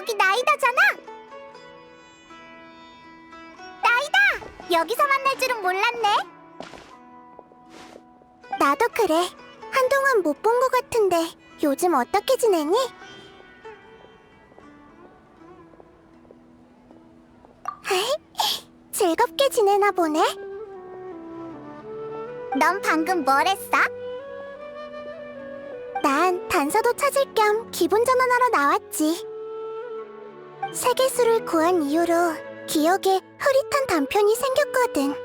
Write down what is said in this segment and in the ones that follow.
여기 나이다잖아. 나이다! 여기서 만날 줄은 몰랐네. 나도 그래. 한동안 못 본 것 같은데 요즘 어떻게 지내니? 즐겁게 지내나 보네. 넌 방금 뭘 했어? 난 단서도 찾을 겸 기분 전환하러 나왔지. 세계수를 구한 이후로 기억에 흐릿한 단편이 생겼거든.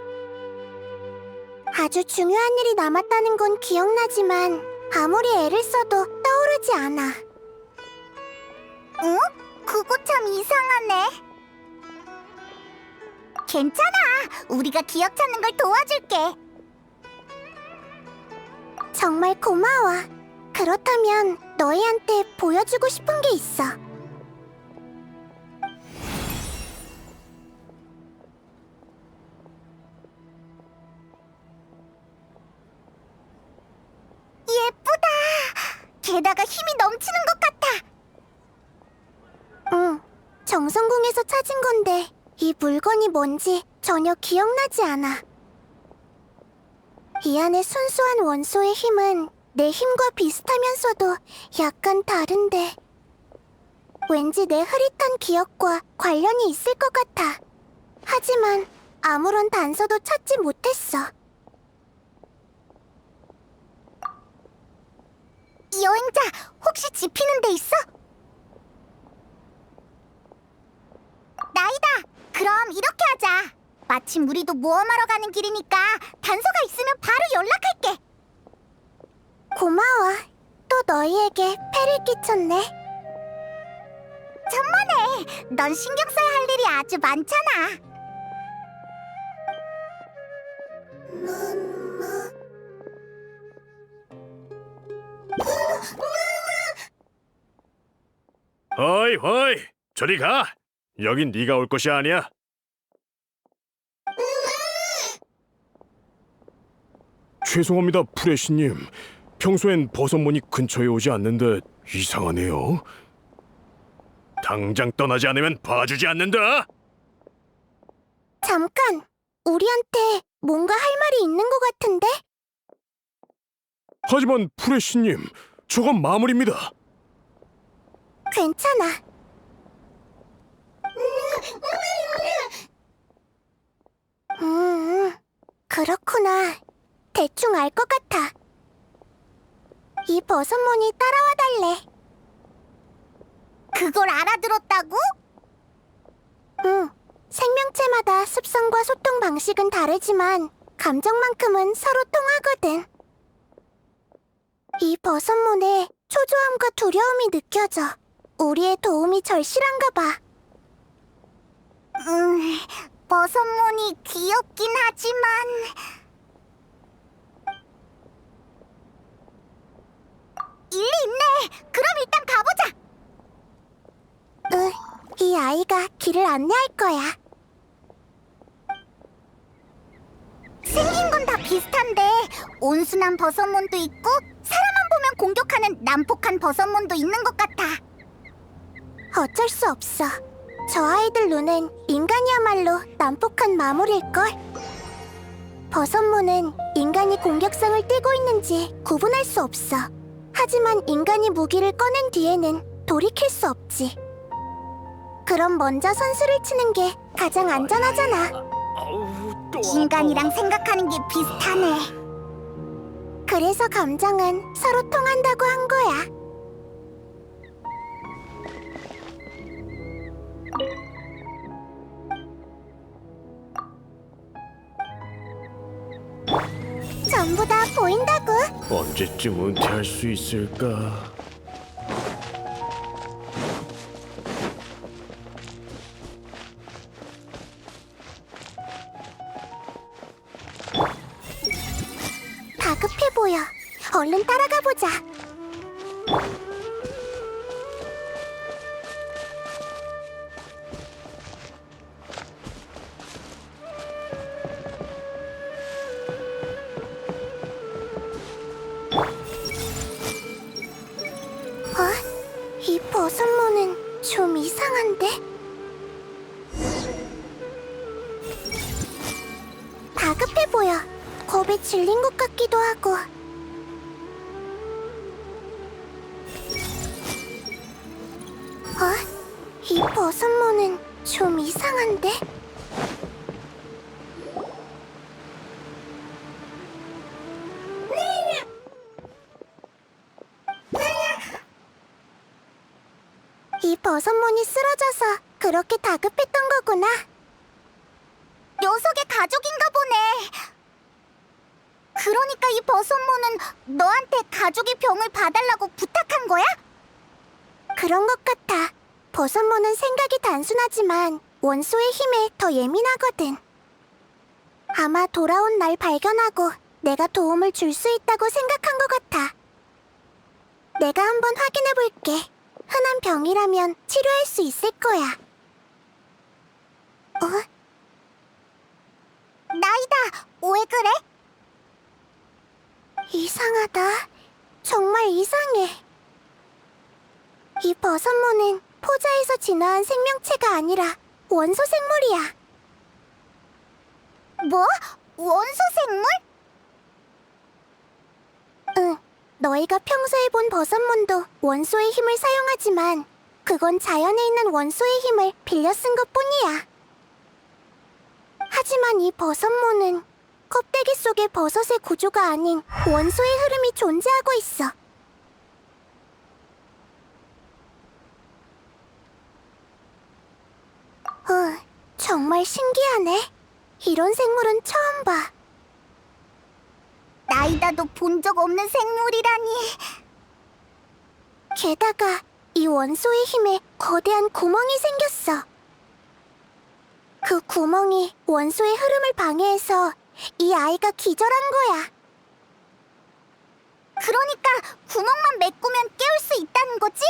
아주 중요한 일이 남았다는 건 기억나지만 아무리 애를 써도 떠오르지 않아. 응? 그거 참 이상하네. 괜찮아. 우리가 기억 찾는 걸 도와줄게. 정말 고마워. 그렇다면 너희한테 보여주고 싶은 게 있어. 예쁘다. 게다가 힘이 넘치는 것 같아. 응, 정성궁에서 찾은 건데 이 물건이 뭔지 전혀 기억나지 않아. 이 안에 순수한 원소의 힘은 내 힘과 비슷하면서도 약간 다른데 왠지 내 흐릿한 기억과 관련이 있을 것 같아. 하지만 아무런 단서도 찾지 못했어. 여행자, 혹시 지피는 데 있어? 나이다! 그럼 이렇게 하자. 마침 우리도 모험하러 가는 길이니까 단서가 있으면 바로 연락할게. 고마워. 또 너희에게 폐를 끼쳤네. 천만에. 넌 신경 써야 할 일이 아주 많잖아. 허이 허이 저리 가. 여긴 네가 올 곳이 아니야. 죄송합니다 프레시님. 평소엔 버섯무늬 근처에 오지 않는데 이상하네요. 당장 떠나지 않으면 봐주지 않는다. 잠깐. 우리한테 뭔가 할 말이 있는 것 같은데? 하지만 프레시님, 저건 마물입니다. 괜찮아. 그렇구나. 대충 알 것 같아. 이 버섯무늬 따라와 달래. 그걸 알아들었다고? 응. 생명체마다 습성과 소통 방식은 다르지만 감정만큼은 서로 통하거든. 이 버섯문에 초조함과 두려움이 느껴져. 우리의 도움이 절실한가 봐. 버섯문이 귀엽긴 하지만... 일리 있네. 그럼 일단 가보자. 이 아이가 길을 안내할 거야. 생긴 건 다 비슷한데 온순한 버섯문도 있고 사람만 보면 공격하는 난폭한 버섯문도 있는 것 같아. 어쩔 수 없어. 저 아이들 눈엔 인간이야말로 난폭한 마물일걸. 버섯문은 인간이 공격성을 띠고 있는지 구분할 수 없어. 하지만 인간이 무기를 꺼낸 뒤에는 돌이킬 수 없지. 그럼 먼저 선수를 치는 게 가장 안전하잖아. 인간이랑 생각하는 게 비슷하네. 그래서 감정은 서로 통한다고 한 거야. 전부 다 보인다고. 언제쯤 은퇴할 수 있을까? 다급해 보여. 얼른 따라가 보자. 이 버섯무는 좀 이상한데? 다급해 보여. 겁에 질린 것 같기도 하고. 이 버섯모는 좀 이상한데? 이 버섯몬이 쓰러져서 그렇게 다급했던 거구나. 녀석의 가족인가 보네. 그러니까 이 버섯몬은 너한테 가족의 병을 봐달라고 부탁한 거야? 그런 것 같아. 버섯몬은 생각이 단순하지만 원소의 힘에 더 예민하거든. 아마 돌아온 날 발견하고 내가 도움을 줄 수 있다고 생각한 것 같아. 내가 한번 확인해 볼게. 흔한 병이라면 치료할 수 있을 거야. 나이다. 왜 그래? 이상하다. 정말 이상해. 이 버섯모는 포자에서 진화한 생명체가 아니라 원소 생물이야. 뭐? 원소 생물? 응. 너희가 평소에 본 버섯몬도 원소의 힘을 사용하지만 그건 자연에 있는 원소의 힘을 빌려 쓴 것뿐이야. 하지만 이 버섯몬은 껍데기 속에 버섯의 구조가 아닌 원소의 흐름이 존재하고 있어. 정말 신기하네. 이런 생물은 처음 봐. 나이다도 본 적 없는 생물이라니. 게다가 이 원소의 힘에 거대한 구멍이 생겼어. 그 구멍이 원소의 흐름을 방해해서 이 아이가 기절한 거야. 그러니까 구멍만 메꾸면 깨울 수 있다는 거지?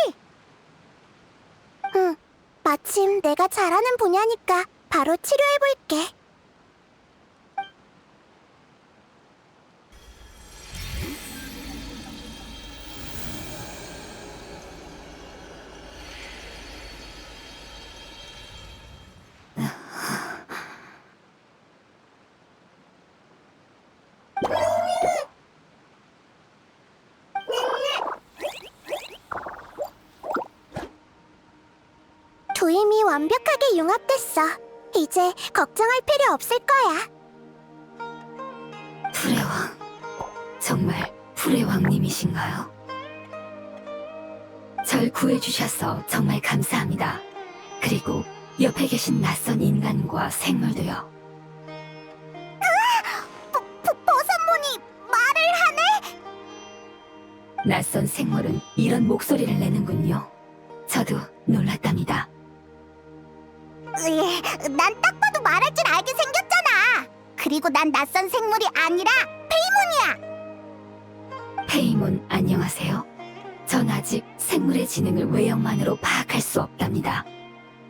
응, 마침 내가 잘하는 분야니까 바로 치료해볼게. 두임이 완벽하게 융합됐어. 이제 걱정할 필요 없을 거야. 불의왕, 정말 불의왕님이신가요? 절 구해주셔서 정말 감사합니다. 그리고 옆에 계신 낯선 인간과 생물도요. 버섯몬이 말을 하네? 낯선 생물은 이런 목소리를 내는군요. 저도 놀랐답니다. 난 딱 봐도 말할 줄 알게 생겼잖아. 그리고 난 낯선 생물이 아니라 페이몬이야. 페이몬 안녕하세요. 전 아직 생물의 지능을 외형만으로 파악할 수 없답니다.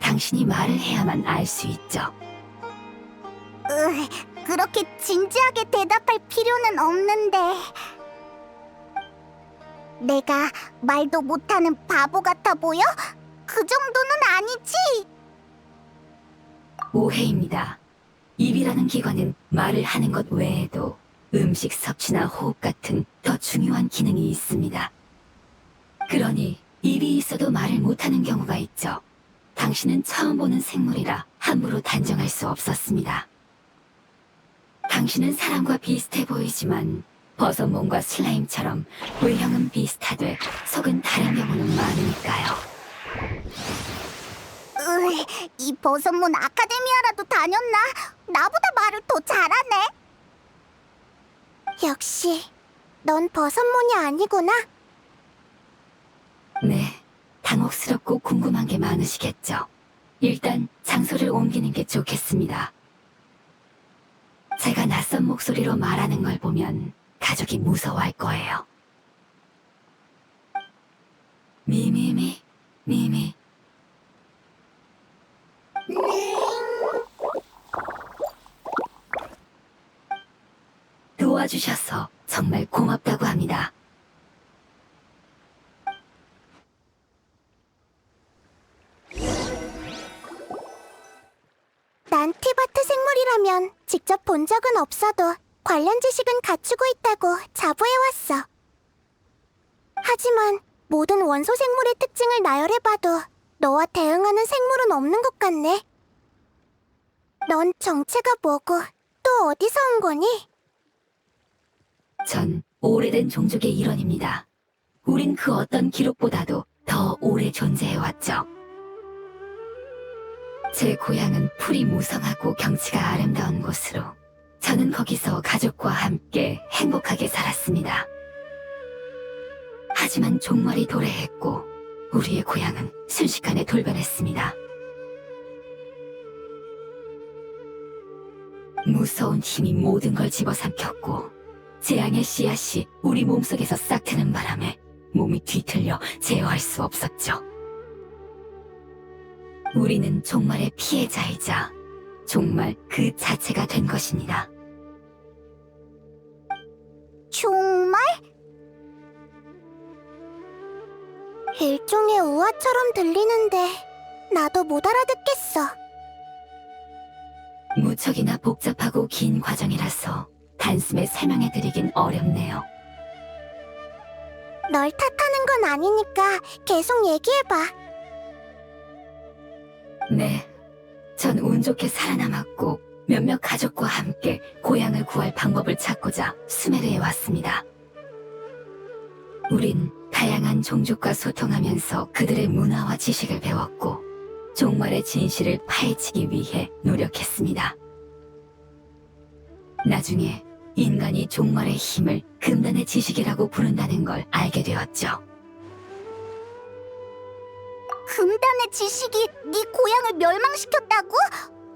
당신이 말을 해야만 알 수 있죠. 그렇게 진지하게 대답할 필요는 없는데. 내가 말도 못하는 바보 같아 보여? 그 정도는 아니지. 오해입니다. 입이라는 기관은 말을 하는 것 외에도 음식 섭취나 호흡 같은 더 중요한 기능이 있습니다. 그러니 입이 있어도 말을 못하는 경우가 있죠. 당신은 처음 보는 생물이라 함부로 단정할 수 없었습니다. 당신은 사람과 비슷해 보이지만 버섯몬과 슬라임처럼 외형은 비슷하되 속은 다른 경우는 많으니까요. 이 버섯몬 아카데미아라도 다녔나? 나보다 말을 더 잘하네. 역시 넌 버섯몬이 아니구나. 네, 당혹스럽고 궁금한 게 많으시겠죠. 일단 장소를 옮기는 게 좋겠습니다. 제가 낯선 목소리로 말하는 걸 보면 가족이 무서워할 거예요. 미미미, 미미. 도와주셔서 정말 고맙다고 합니다. 사람이라면 직접 본 적은 없어도 관련 지식은 갖추고 있다고 자부해왔어. 하지만 모든 원소 생물의 특징을 나열해봐도 너와 대응하는 생물은 없는 것 같네. 넌 정체가 뭐고 또 어디서 온 거니? 전 오래된 종족의 일원입니다. 우린 그 어떤 기록보다도 더 오래 존재해왔죠. 제 고향은 풀이 무성하고 경치가 아름다운 곳으로 저는 거기서 가족과 함께 행복하게 살았습니다. 하지만 종말이 도래했고 우리의 고향은 순식간에 돌변했습니다. 무서운 힘이 모든 걸 집어삼켰고 재앙의 씨앗이 우리 몸속에서 싹트는 바람에 몸이 뒤틀려 제어할 수 없었죠. 우리는 종말의 피해자이자 종말 그 자체가 된 것입니다. 정말? 일종의 우화처럼 들리는데 나도 못 알아듣겠어. 무척이나 복잡하고 긴 과정이라서 단숨에 설명해드리긴 어렵네요. 널 탓하는 건 아니니까 계속 얘기해봐. 네, 전 운 좋게 살아남았고 몇몇 가족과 함께 고향을 구할 방법을 찾고자 수메르에 왔습니다. 우린 다양한 종족과 소통하면서 그들의 문화와 지식을 배웠고 종말의 진실을 파헤치기 위해 노력했습니다. 나중에 인간이 종말의 힘을 금단의 지식이라고 부른다는 걸 알게 되었죠. 금단의 지식이 네 고향을 멸망시켰다고?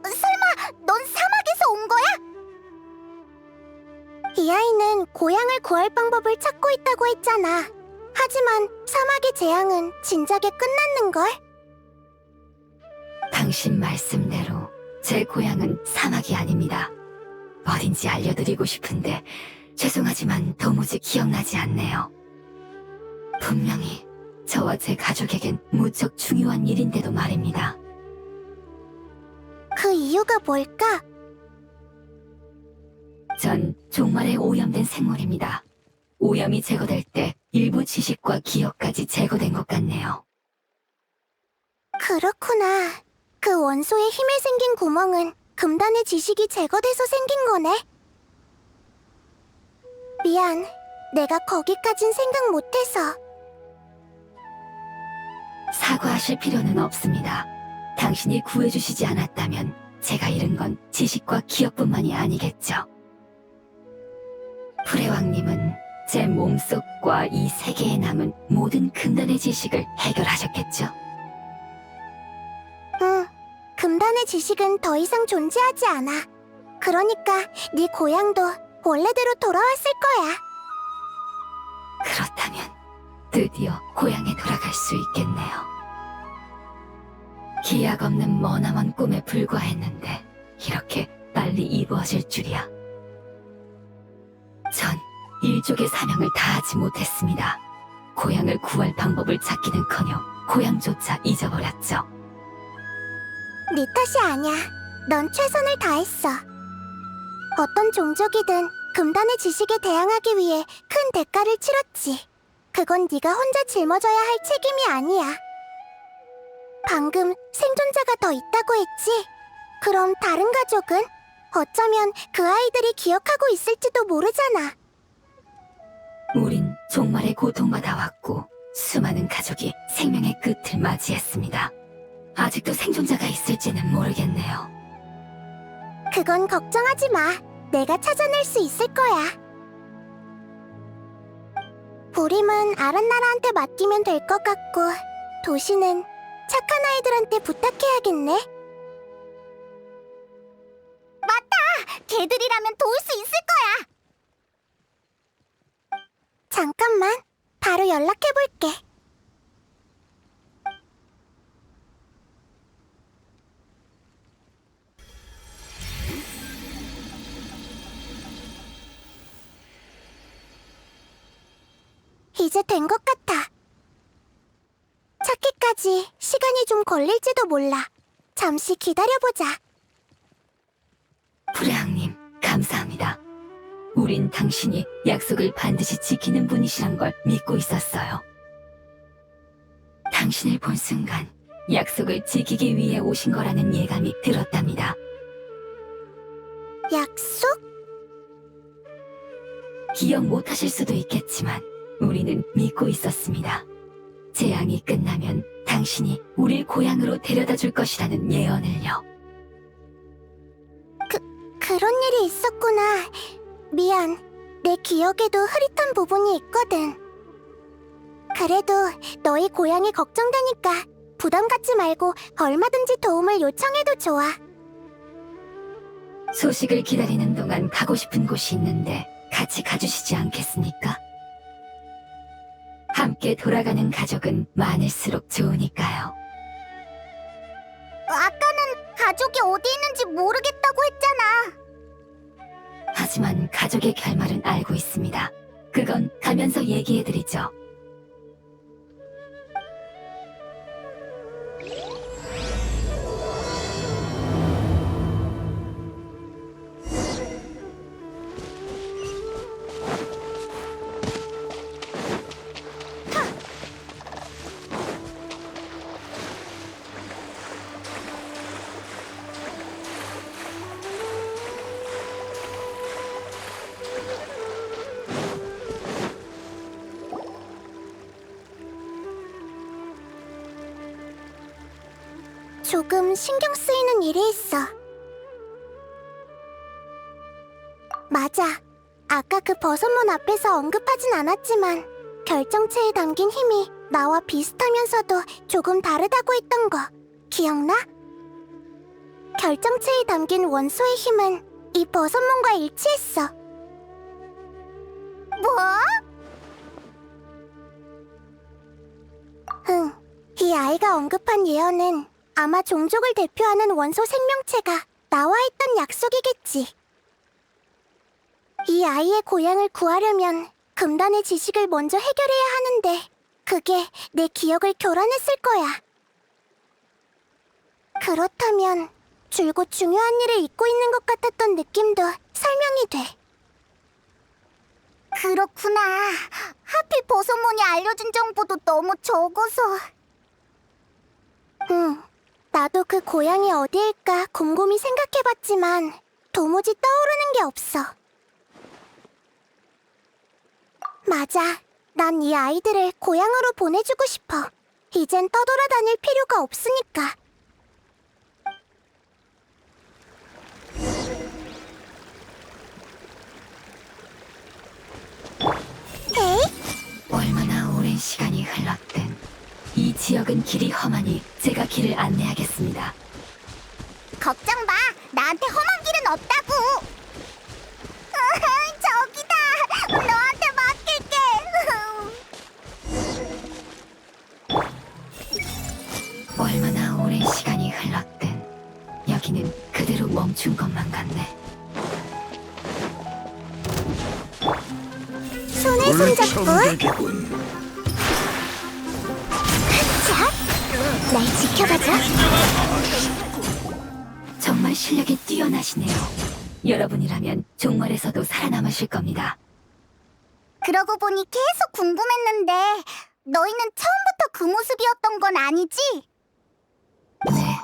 설마 넌 사막에서 온 거야? 이 아이는 고향을 구할 방법을 찾고 있다고 했잖아. 하지만 사막의 재앙은 진작에 끝났는걸? 당신 말씀대로 제 고향은 사막이 아닙니다. 어딘지 알려드리고 싶은데 죄송하지만 도무지 기억나지 않네요. 분명히 저와 제 가족에겐 무척 중요한 일인데도 말입니다. 그 이유가 뭘까? 전 종말에 오염된 생물입니다. 오염이 제거될 때 일부 지식과 기억까지 제거된 것 같네요. 그렇구나. 그 원소의 힘에 생긴 구멍은 금단의 지식이 제거돼서 생긴 거네. 미안. 내가 거기까진 생각 못해서. 사과하실 필요는 없습니다. 당신이 구해주시지 않았다면 제가 잃은 건 지식과 기억뿐만이 아니겠죠. 프레왕님은 제 몸속과 이 세계에 남은 모든 금단의 지식을 해결하셨겠죠. 응. 금단의 지식은 더 이상 존재하지 않아. 그러니까 네 고향도 원래대로 돌아왔을 거야. 그렇다면 드디어 고향에 돌아갈 수 있겠네요. 기약 없는 머나먼 꿈에 불과했는데 이렇게 빨리 이루어질 줄이야. 전 일족의 사명을 다하지 못했습니다. 고향을 구할 방법을 찾기는커녕 고향조차 잊어버렸죠. 네 탓이 아니야. 넌 최선을 다했어. 어떤 종족이든 금단의 지식에 대항하기 위해 큰 대가를 치렀지. 그건 네가 혼자 짊어져야 할 책임이 아니야. 방금 생존자가 더 있다고 했지? 그럼 다른 가족은? 어쩌면 그 아이들이 기억하고 있을지도 모르잖아. 우린 종말의 고통받아 왔고 수많은 가족이 생명의 끝을 맞이했습니다. 아직도 생존자가 있을지는 모르겠네요. 그건 걱정하지 마. 내가 찾아낼 수 있을 거야. 부림은 아란나라한테 맡기면 될 것 같고 도시는 착한 아이들한테 부탁해야겠네. 맞다! 걔들이라면 도울 수 있을 거야. 잠깐만. 바로 연락해볼게. 이제 된 것 같아. 찾기까지 시간이 좀 걸릴지도 몰라. 잠시 기다려보자. 프레앙님, 감사합니다. 우린 당신이 약속을 반드시 지키는 분이시란 걸 믿고 있었어요. 당신을 본 순간 약속을 지키기 위해 오신 거라는 예감이 들었답니다. 약속? 기억 못하실 수도 있겠지만 우리는 믿고 있었습니다. 재앙이 끝나면 당신이 우릴 고향으로 데려다 줄 것이라는 예언을요. 그런 일이 있었구나. 미안. 내 기억에도 흐릿한 부분이 있거든. 그래도 너희 고향이 걱정되니까 부담 갖지 말고 얼마든지 도움을 요청해도 좋아. 소식을 기다리는 동안 가고 싶은 곳이 있는데 같이 가주시지 않겠습니까? 함께 돌아가는 가족은 많을수록 좋으니까요. 아까는 가족이 어디 있는지 모르겠다고 했잖아. 하지만 가족의 결말은 알고 있습니다. 그건 가면서 얘기해드리죠. 조금 신경 쓰이는 일이 있어. 맞아. 아까 그 버섯문 앞에서 언급하진 않았지만 결정체에 담긴 힘이 나와 비슷하면서도 조금 다르다고 했던 거 기억나? 결정체에 담긴 원소의 힘은 이 버섯문과 일치했어. 뭐? 응. 이 아이가 언급한 예언은 아마 종족을 대표하는 원소 생명체가 나와 했던 약속이겠지. 이 아이의 고향을 구하려면 금단의 지식을 먼저 해결해야 하는데 그게 내 기억을 교란했을 거야. 그렇다면 줄곧 중요한 일을 잊고 있는 것 같았던 느낌도 설명이 돼. 그렇구나. 하필 버섯몬이 알려준 정보도 너무 적어서. 응. 나도 그 고향이 어디일까 곰곰이 생각해봤지만 도무지 떠오르는 게 없어. 맞아. 난 이 아이들을 고향으로 보내주고 싶어. 이젠 떠돌아다닐 필요가 없으니까. 에이? 얼마나 오랜 시간이 흘렀든 이 지역은 길이 험하니 제가 길을 안내하겠습니다. 걱정 마. 나한테 험한 길은 없다고. 저기다. 너한테 맡길게. 얼마나 오랜 시간이 흘렀든 여기는 그대로 멈춘 것만 같네. 손에 손잡고. 물청객이군. 자, 날 지켜봐줘. 정말 실력이 뛰어나시네요. 여러분이라면 종말에서도 살아남으실 겁니다. 그러고 보니 계속 궁금했는데 너희는 처음부터 그 모습이었던 건 아니지? 네,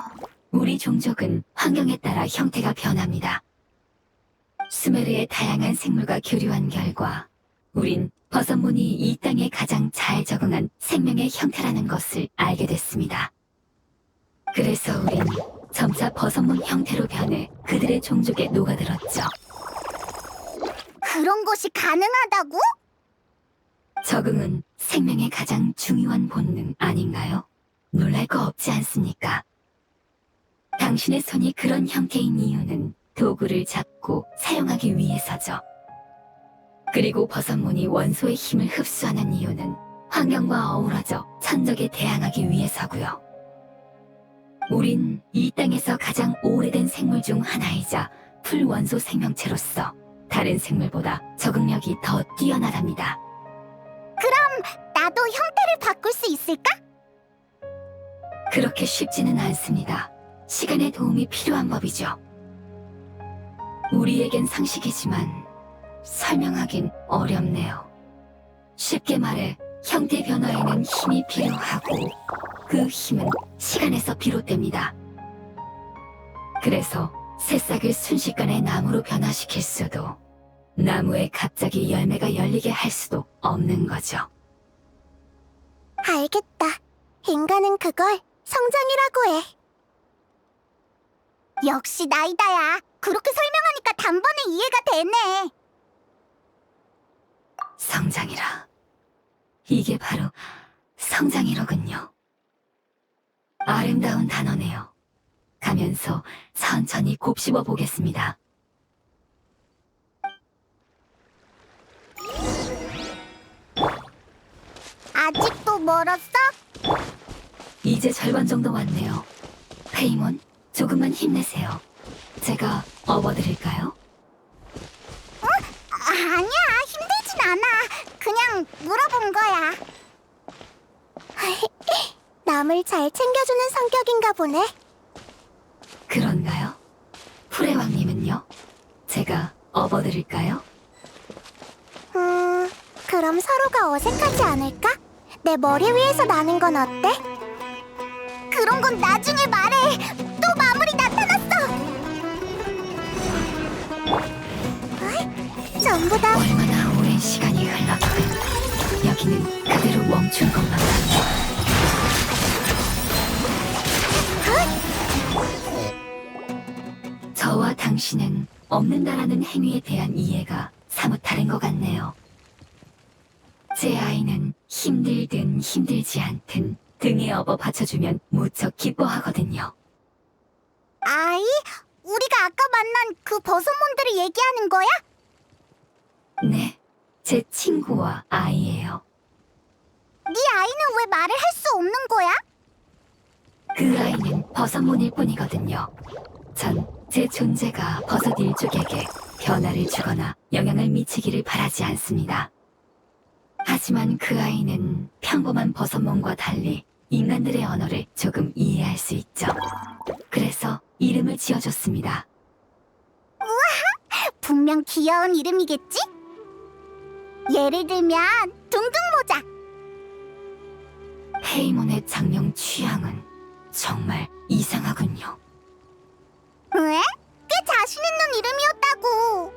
우리 종족은 환경에 따라 형태가 변합니다. 수메르의 다양한 생물과 교류한 결과 우린 버섯문이 이 땅에 가장 잘 적응한 생명의 형태라는 것을 알게 됐습니다. 그래서 우린 점차 버섯문 형태로 변해 그들의 종족에 녹아들었죠. 그런 것이 가능하다고? 적응은 생명의 가장 중요한 본능 아닌가요? 놀랄 거 없지 않습니까? 당신의 손이 그런 형태인 이유는 도구를 잡고 사용하기 위해서죠. 그리고 버섯문이 원소의 힘을 흡수하는 이유는 환경과 어우러져 천적에 대항하기 위해서고요. 우린 이 땅에서 가장 오래된 생물 중 하나이자 풀원소 생명체로서 다른 생물보다 적응력이 더 뛰어나답니다. 나도 형태를 바꿀 수 있을까? 그렇게 쉽지는 않습니다. 시간의 도움이 필요한 법이죠. 우리에겐 상식이지만 설명하긴 어렵네요. 쉽게 말해 형태 변화에는 힘이 필요하고 그 힘은 시간에서 비롯됩니다. 그래서 새싹을 순식간에 나무로 변화시킬 수도 나무에 갑자기 열매가 열리게 할 수도 없는 거죠. 알겠다. 인간은 그걸 성장이라고 해. 역시 나이다야. 그렇게 설명하니까 단번에 이해가 되네. 성장이라. 이게 바로 성장이로군요. 아름다운 단어네요. 가면서 천천히 곱씹어 보겠습니다. 아직도 멀었어? 이제 절반 정도 왔네요. 페이몬, 조금만 힘내세요. 제가 업어드릴까요? 아니야, 힘들진 않아. 그냥 물어본 거야. 남을 잘 챙겨주는 성격인가 보네. 그런가요? 프레왕님은요? 제가 업어드릴까요? 그럼 서로가 어색하지 않을까? 내 머리 위에서 나는 건 어때? 그런 건 나중에 말해. 또 마무리 나타났어. 어이? 전부 다 얼마나 오랜 시간이 흘렀든 여기는 그대로 멈춘 것만 같네. 저와 당신은 없는다라는 행위에 대한 이해가 사뭇 다른 것 같네요. 제 아이는 힘들든 힘들지 않든 등에 업어 받쳐주면 무척 기뻐하거든요. 아이? 우리가 아까 만난 그 버섯몬들을 얘기하는 거야? 네, 제 친구와 아이예요. 네 아이는 왜 말을 할 수 없는 거야? 그 아이는 버섯몬일 뿐이거든요. 전 제 존재가 버섯 일족에게 변화를 주거나 영향을 미치기를 바라지 않습니다. 하지만 그 아이는 평범한 버섯몬과 달리 인간들의 언어를 조금 이해할 수 있죠. 그래서 이름을 지어줬습니다. 분명 귀여운 이름이겠지? 예를 들면 둥둥모자. 페이몬의 장명 취향은 정말 이상하군요. 왜? 꽤 자신 있는 이름이었다고.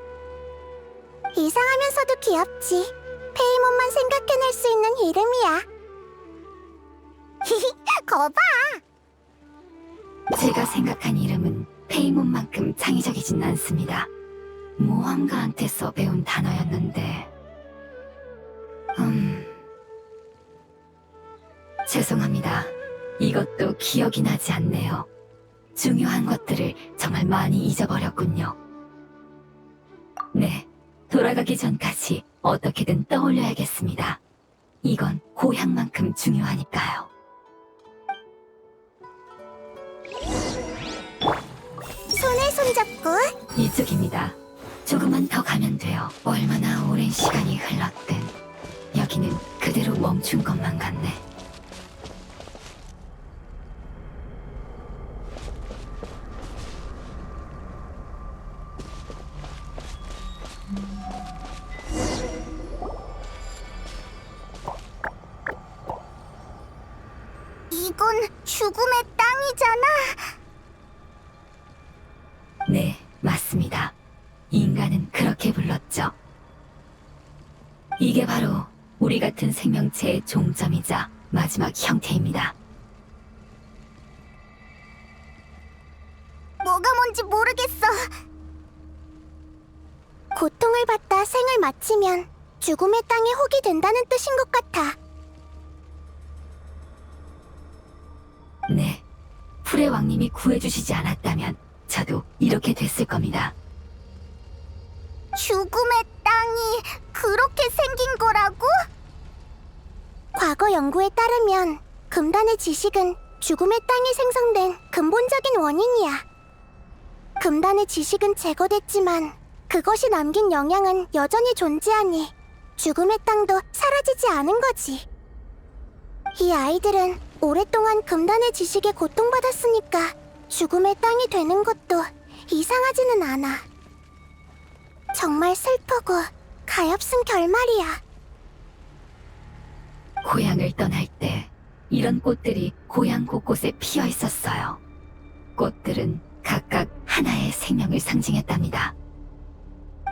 이상하면서도 귀엽지. 페이몬만 생각해낼 수 있는 이름이야. 히히, 거봐. 제가 생각한 이름은 페이몬만큼 창의적이진 않습니다. 모험가한테서 배운 단어였는데 죄송합니다. 이것도 기억이 나지 않네요. 중요한 것들을 정말 많이 잊어버렸군요. 네, 돌아가기 전까지 어떻게든 떠올려야겠습니다. 이건 고향만큼 중요하니까요. 손에 손잡고. 이쪽입니다. 조금만 더 가면 돼요. 얼마나 오랜 시간이 흘렀든 여기는 그대로 멈춘 것만 같네. 이건 죽음의 땅이잖아. 네, 맞습니다. 인간은 그렇게 불렀죠. 이게 바로 우리 같은 생명체의 종점이자 마지막 형태입니다. 뭐가 뭔지 모르겠어. 고통을 받다 생을 마치면 죽음의 땅이 혹이 된다는 뜻인 것 같아. 네, 풀의 왕님이 구해주시지 않았다면 저도 이렇게 됐을 겁니다. 죽음의 땅이 그렇게 생긴 거라고? 과거 연구에 따르면 금단의 지식은 죽음의 땅이 생성된 근본적인 원인이야. 금단의 지식은 제거됐지만 그것이 남긴 영향은 여전히 존재하니 죽음의 땅도 사라지지 않은 거지. 이 아이들은 오랫동안 금단의 지식에 고통받았으니까 죽음의 땅이 되는 것도 이상하지는 않아. 정말 슬프고 가엾은 결말이야. 고향을 떠날 때 이런 꽃들이 고향 곳곳에 피어 있었어요. 꽃들은 각각 하나의 생명을 상징했답니다.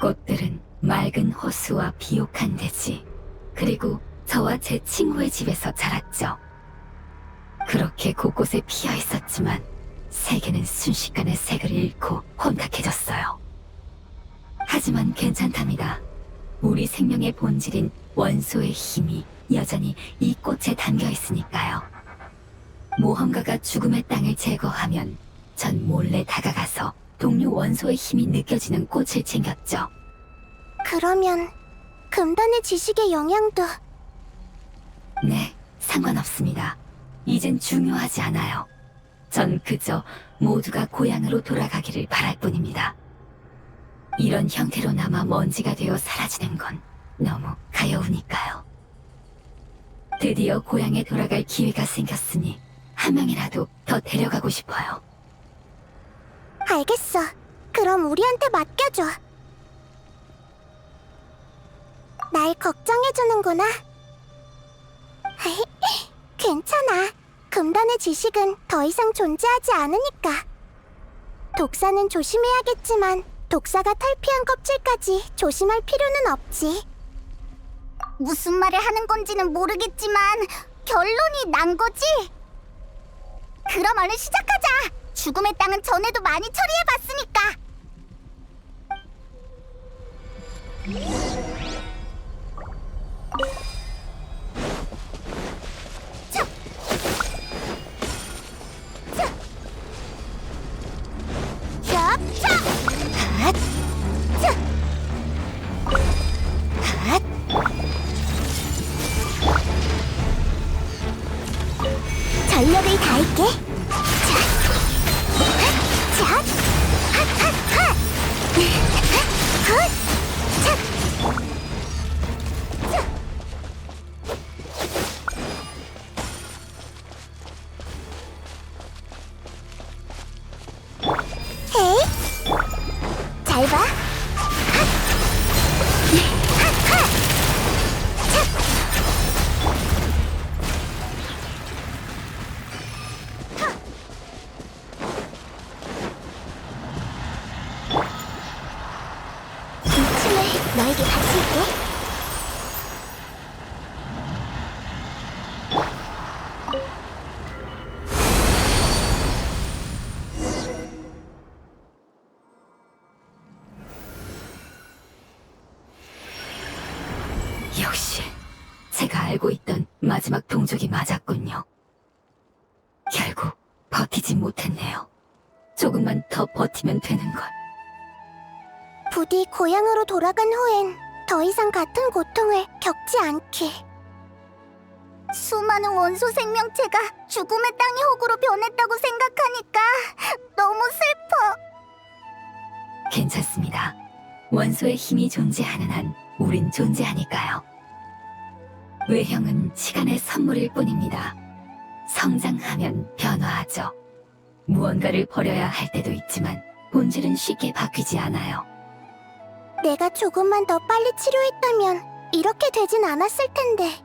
꽃들은 맑은 호수와 비옥한 대지, 그리고 저와 제 친구의 집에서 자랐죠. 그렇게 곳곳에 피어 있었지만 세계는 순식간에 색을 잃고 혼탁해졌어요. 하지만 괜찮답니다. 우리 생명의 본질인 원소의 힘이 여전히 이 꽃에 담겨 있으니까요. 모험가가 죽음의 땅을 제거하면 전 몰래 다가가서 동료 원소의 힘이 느껴지는 꽃을 챙겼죠. 그러면 금단의 지식의 영향도. 네, 상관없습니다. 이젠 중요하지 않아요. 전 그저 모두가 고향으로 돌아가기를 바랄 뿐입니다. 이런 형태로나마 먼지가 되어 사라지는 건 너무 가여우니까요. 드디어 고향에 돌아갈 기회가 생겼으니 한 명이라도 더 데려가고 싶어요. 알겠어. 그럼 우리한테 맡겨줘. 날 걱정해주는구나. 괜찮아. 금단의 지식은 더 이상 존재하지 않으니까. 독사는 조심해야겠지만 독사가 탈피한 껍질까지 조심할 필요는 없지. 무슨 말을 하는 건지는 모르겠지만 결론이 난 거지? 그럼 얼른 시작하자. 죽음의 땅은 전에도 많이 처리해봤으니까. 전력을 다할게. 헤이, 잘 봐. 이 침을 너에게 바칠게. 역시 제가 알고 있던 마지막 동족이 맞았군요. 결국 버티지 못했네요. 조금만 더 버티면 되는 걸. 부디 고향으로 돌아간 후엔 더 이상 같은 고통을 겪지 않길. 수많은 원소 생명체가 죽음의 땅의 호구로 변했다고 생각하니까 너무 슬퍼. 괜찮습니다. 원소의 힘이 존재하는 한 우린 존재하니까요. 외형은 시간의 선물일 뿐입니다. 성장하면 변화하죠. 무언가를 버려야 할 때도 있지만 본질은 쉽게 바뀌지 않아요. 내가 조금만 더 빨리 치료했다면 이렇게 되진 않았을 텐데.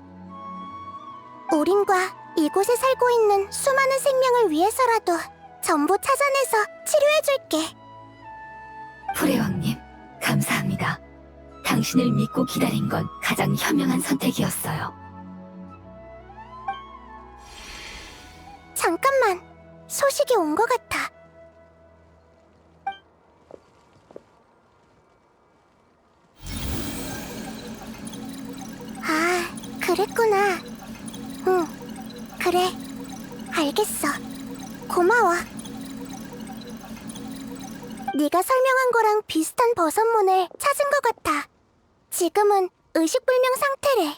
우린과 이곳에 살고 있는 수많은 생명을 위해서라도 전부 찾아내서 치료해줄게. 프레왕님, 감사합니다. 당신을 믿고 기다린 건 가장 현명한 선택이었어요. 잠깐만, 소식이 온 것 같아. 아, 그랬구나. 응, 그래. 알겠어. 고마워. 네가 설명한 거랑 비슷한 버섯문을 찾은 것 같아. 지금은 의식불명 상태래.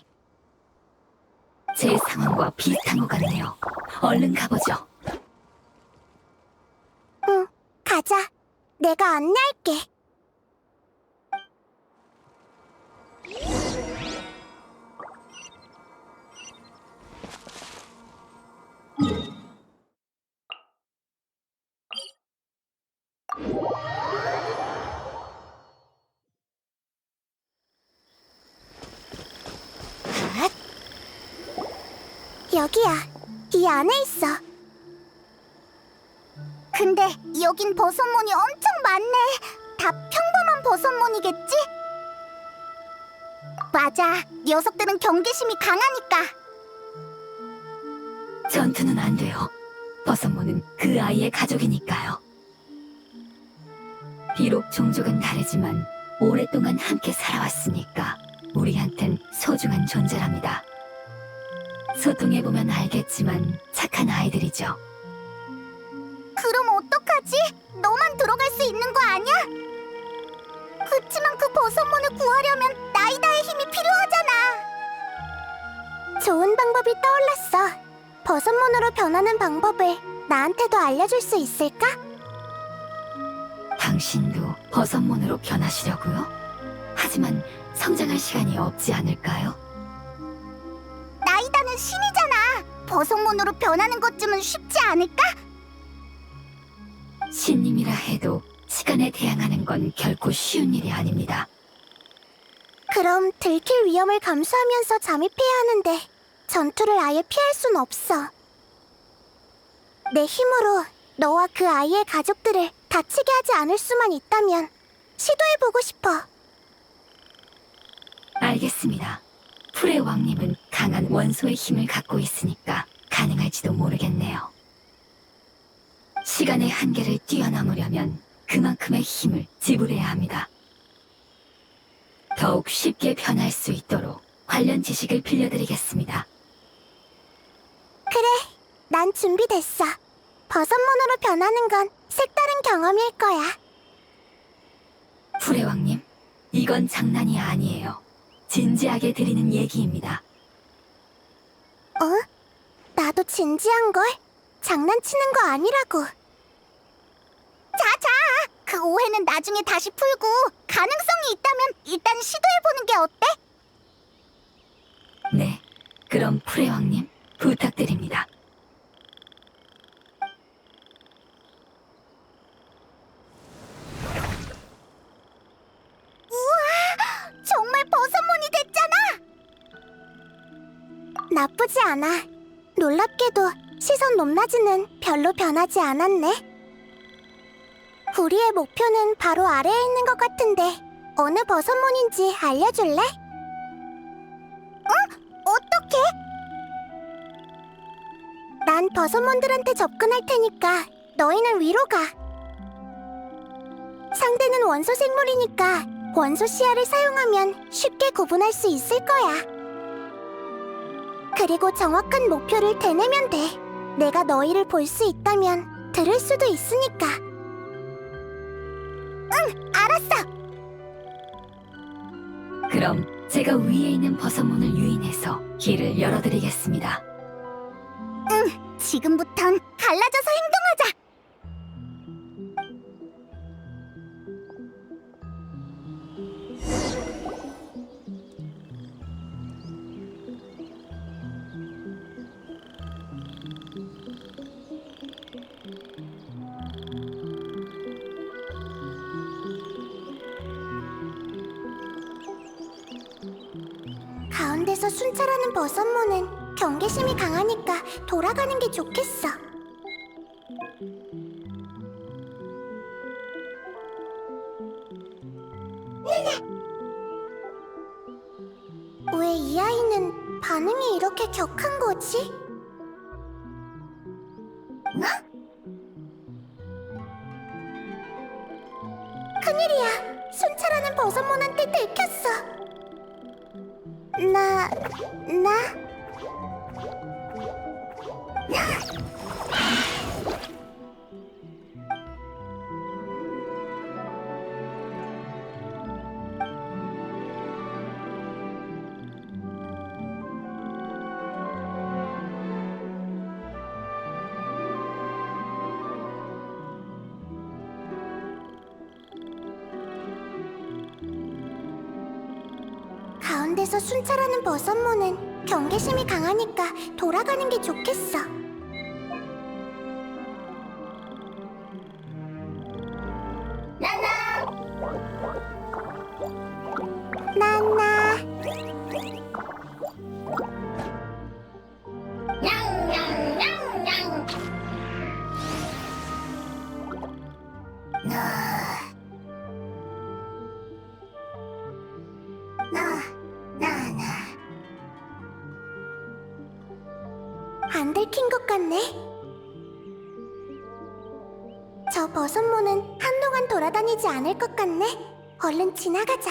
제 상황과 비슷한 것 같네요. 얼른 가보죠. 응, 가자. 내가 안내할게. 여기야. 이 안에 있어. 근데 여긴 버섯몬이 엄청 많네. 다 평범한 버섯몬이겠지? 맞아. 녀석들은 경계심이 강하니까. 전투는 안 돼요. 버섯모는 그 아이의 가족이니까요. 비록 종족은 다르지만 오랫동안 함께 살아왔으니까 우리한텐 소중한 존재랍니다. 소통해보면 알겠지만 착한 아이들이죠. 그럼 어떡하지? 너만 들어갈 수 있는 거 아니야? 그치만 그 버섯몬을 구하려면 나이다의 힘이 필요하잖아. 좋은 방법이 떠올랐어. 버섯몬으로 변하는 방법을 나한테도 알려줄 수 있을까? 당신도 버섯몬으로 변하시려고요? 하지만 성장할 시간이 없지 않을까요? 나이다는 신이잖아. 버섯몬으로 변하는 것쯤은 쉽지 않을까? 신님이라 해도 시간에 대항하는 건 결코 쉬운 일이 아닙니다. 그럼 들킬 위험을 감수하면서 잠입해야 하는데 전투를 아예 피할 순 없어. 내 힘으로 너와 그 아이의 가족들을 다치게 하지 않을 수만 있다면 시도해보고 싶어. 알겠습니다. 풀의 왕님은 강한 원소의 힘을 갖고 있으니까 가능할지도 모르겠네요. 시간의 한계를 뛰어넘으려면 그만큼의 힘을 지불해야 합니다. 더욱 쉽게 변할 수 있도록 관련 지식을 빌려드리겠습니다. 그래, 난 준비됐어. 버섯몬으로 변하는 건 색다른 경험일 거야. 풀의 왕님, 이건 장난이 아니에요. 진지하게 드리는 얘기입니다. 어? 나도 진지한걸? 장난치는 거 아니라고. 자자! 그 오해는 나중에 다시 풀고 가능성이 있다면 일단 시도해보는 게 어때? 네, 그럼 풀의 왕님 부탁드립니다. 우와! 정말 버섯몬이 됐잖아! 나쁘지 않아. 놀랍게도 시선 높낮이는 별로 변하지 않았네. 우리의 목표는 바로 아래에 있는 것 같은데 어느 버섯몬인지 알려줄래? 응? 어떻게? 난 버섯몬들한테 접근할 테니까 너희는 위로 가. 상대는 원소 생물이니까 원소 시야를 사용하면 쉽게 구분할 수 있을 거야. 그리고 정확한 목표를 되뇌면 돼. 내가 너희를 볼 수 있다면 들을 수도 있으니까. 응, 알았어. 그럼 제가 위에 있는 버섯문을 유인해서 길을 열어드리겠습니다. 응, 지금부턴 갈라져서 행동하자. 가운데서 순찰하는 버섯모는 경계심이 강하니까 돌아가는 게 좋겠어. 왜 이 아이는 반응이 이렇게 격한 거지? 큰일이야. 순찰하는 버섯몬한테 들켰어. 나... 가운데서 순찰하는 버섯모는 경계심이 강하니까 돌아가는 게 좋겠어. 나나 안 들킨 것 같네. 저 버섯모는 한동안 돌아다니지 않을 것 같네. 얼른 지나가자.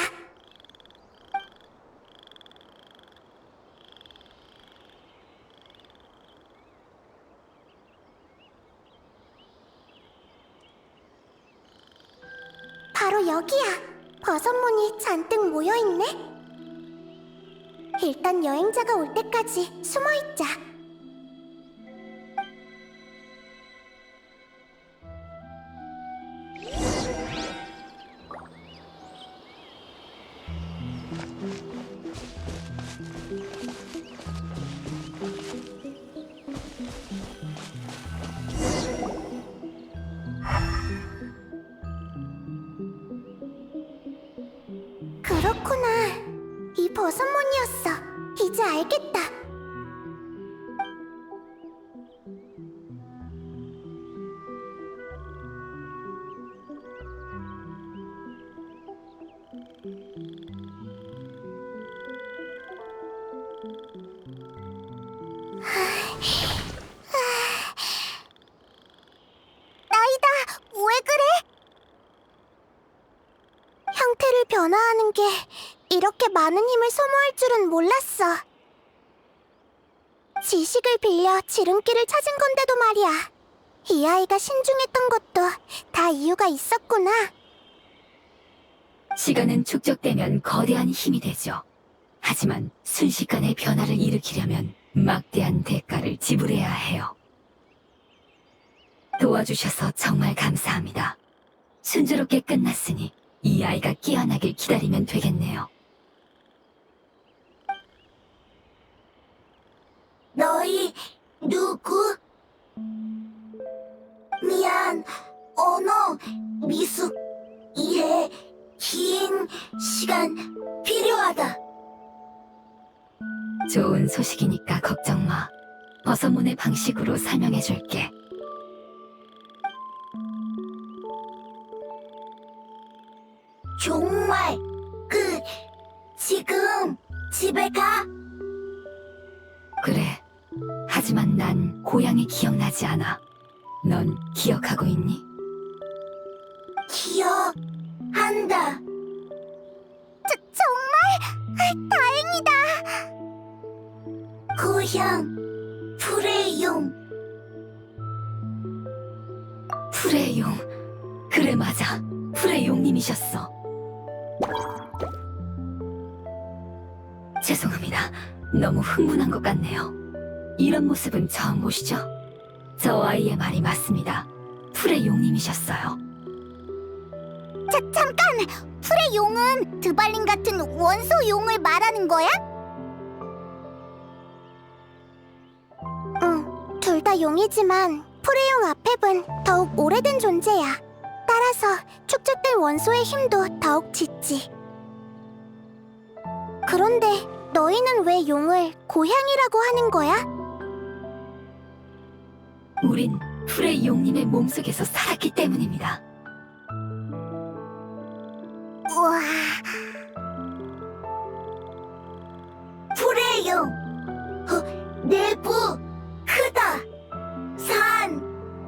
바로 여기야. 버섯몬이 잔뜩 모여있네. 일단 여행자가 올 때까지 숨어있자. 그렇구나. 이 버섯몬이었어. 이제 알겠다. 나이다. 왜 그래? 형태를 변화하는 게 이렇게 많은 힘을 소모할 줄은 몰랐어. 지식을 빌려 지름길을 찾은 건데도 말이야. 이 아이가 신중했던 것도 다 이유가 있었구나. 시간은 축적되면 거대한 힘이 되죠. 하지만 순식간에 변화를 일으키려면 막대한 대가를 지불해야 해요. 도와주셔서 정말 감사합니다. 순조롭게 끝났으니 이 아이가 깨어나길 기다리면 되겠네요. 너희 누구? 미안, 언어, 미숙, 이해, 긴 시간 필요하다. 좋은 소식이니까 걱정 마. 버섯문의 방식으로 설명해줄게. 정말 지금 집에 가? 그래. 하지만 난 고향이 기억나지 않아. 넌 기억하고 있니? 기억한다. 정말 다행이다. 고향 프레용. 프레용. 그래 맞아. 프레용님이셨어. 죄송합니다. 너무 흥분한 것 같네요. 이런 모습은 처음 보시죠? 저 아이의 말이 맞습니다. 프레용님이셨어요. 잠깐! 프레용은 드발린 같은 원소 용을 말하는 거야? 응, 둘 다 용이지만 프레용 아펩은 더욱 오래된 존재야. 따라서 축적된 원소의 힘도 더욱 짙지. 그런데 너희는 왜 용을 고향이라고 하는 거야? 우린 프레용님의 몸속에서 살았기 때문입니다. 우와... 프레용! 내부 크다! 산,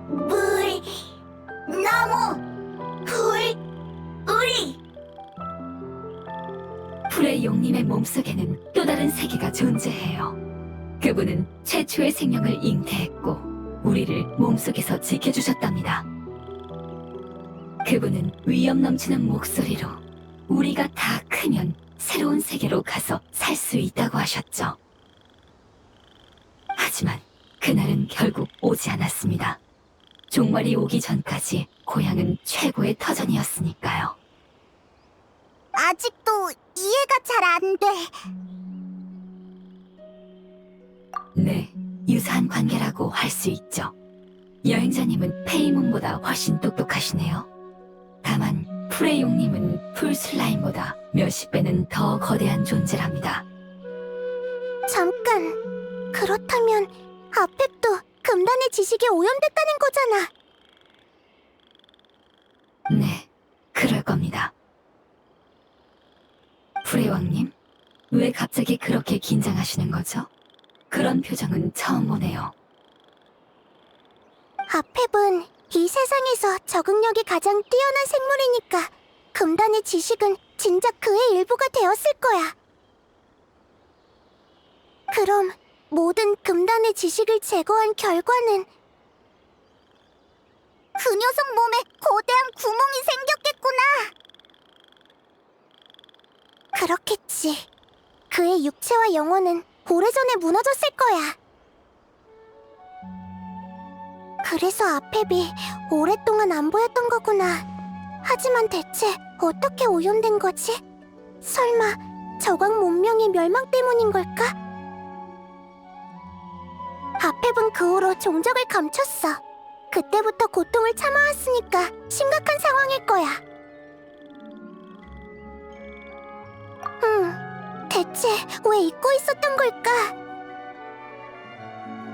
물, 나무, 불, 우리! 프레용님의 몸속에는 또 다른 세계가 존재해요. 그분은 최초의 생명을 잉태했고 우리를 몸속에서 지켜주셨답니다. 그분은 위험 넘치는 목소리로 우리가 다 크면 새로운 세계로 가서 살 수 있다고 하셨죠. 하지만 그날은 결국 오지 않았습니다. 종말이 오기 전까지 고향은 최고의 터전이었으니까요. 아직도 이해가 잘 안 돼. 네, 유사한 관계라고 할 수 있죠. 여행자님은 페이몬보다 훨씬 똑똑하시네요. 다만 프레용님은 풀슬라임보다 몇십 배는 더 거대한 존재랍니다. 잠깐, 그렇다면 아펩도 금단의 지식에 오염됐다는 거잖아. 네, 그럴 겁니다. 프레왕님, 왜 갑자기 그렇게 긴장하시는 거죠? 그런 표정은 처음 보네요. 아펩은 이 세상에서 적응력이 가장 뛰어난 생물이니까 금단의 지식은 진작 그의 일부가 되었을 거야. 그럼 모든 금단의 지식을 제거한 결과는 그 녀석 몸에 거대한 구멍이 생겼겠구나. 그렇겠지. 그의 육체와 영혼은 오래전에 무너졌을 거야. 그래서 아펩이 오랫동안 안 보였던 거구나. 하지만 대체 어떻게 오염된 거지? 설마 저광 문명의 멸망 때문인 걸까? 아펩은 그 후로 종적을 감췄어. 그때부터 고통을 참아왔으니까 심각한 상황일 거야. 대체 왜 잊고 있었던 걸까?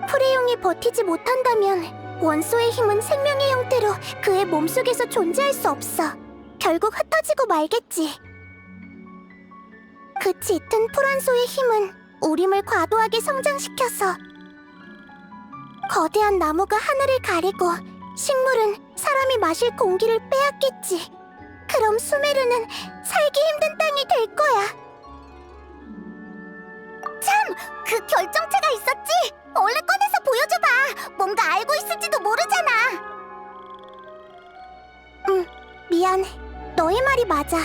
프레용이 버티지 못한다면 원소의 힘은 생명의 형태로 그의 몸속에서 존재할 수 없어. 결국 흩어지고 말겠지. 그 짙은 풀한소의 힘은 우림을 과도하게 성장시켜서 거대한 나무가 하늘을 가리고 식물은 사람이 마실 공기를 빼앗겠지. 그럼 수메르는 살기 힘든 땅이 될 거야. 참! 그 결정체가 있었지! 얼른 꺼내서 보여줘봐! 뭔가 알고 있을지도 모르잖아! 미안. 너의 말이 맞아.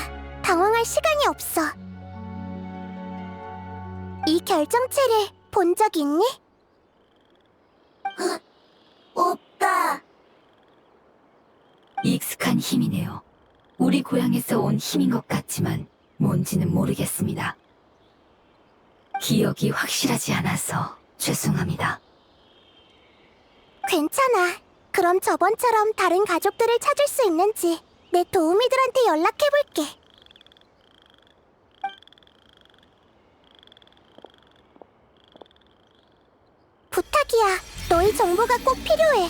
당황할 시간이 없어. 이 결정체를 본 적 있니? 없다. 익숙한 힘이네요. 우리 고향에서 온 힘인 것 같지만 뭔지는 모르겠습니다. 기억이 확실하지 않아서 죄송합니다. 괜찮아. 그럼 저번처럼 다른 가족들을 찾을 수 있는지 내 도우미들한테 연락해볼게. 부탁이야. 너희 정보가 꼭 필요해.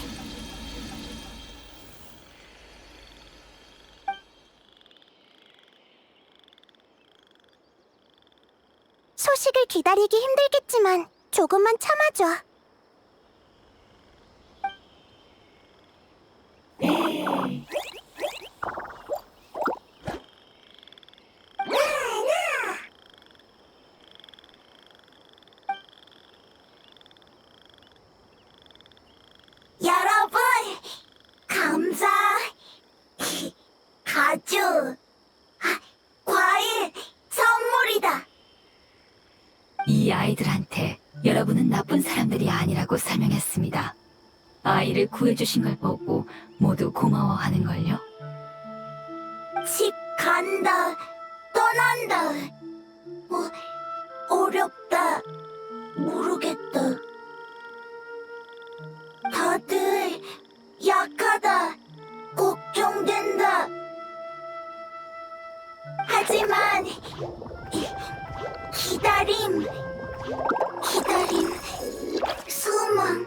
소식을 기다리기 힘들겠지만 조금만 참아줘. 여러분, 감사, 가죽, 과일, 선물이다. 이 아이들한테 여러분은 나쁜 사람들이 아니라고 설명했습니다. 아이를 구해주신 걸 보고 모두 고마워하는걸요. 집 간다, 떠난다. 어렵다, 모르겠다. 다들 약하다, 걱정된다. 하지만 기다림, 소망.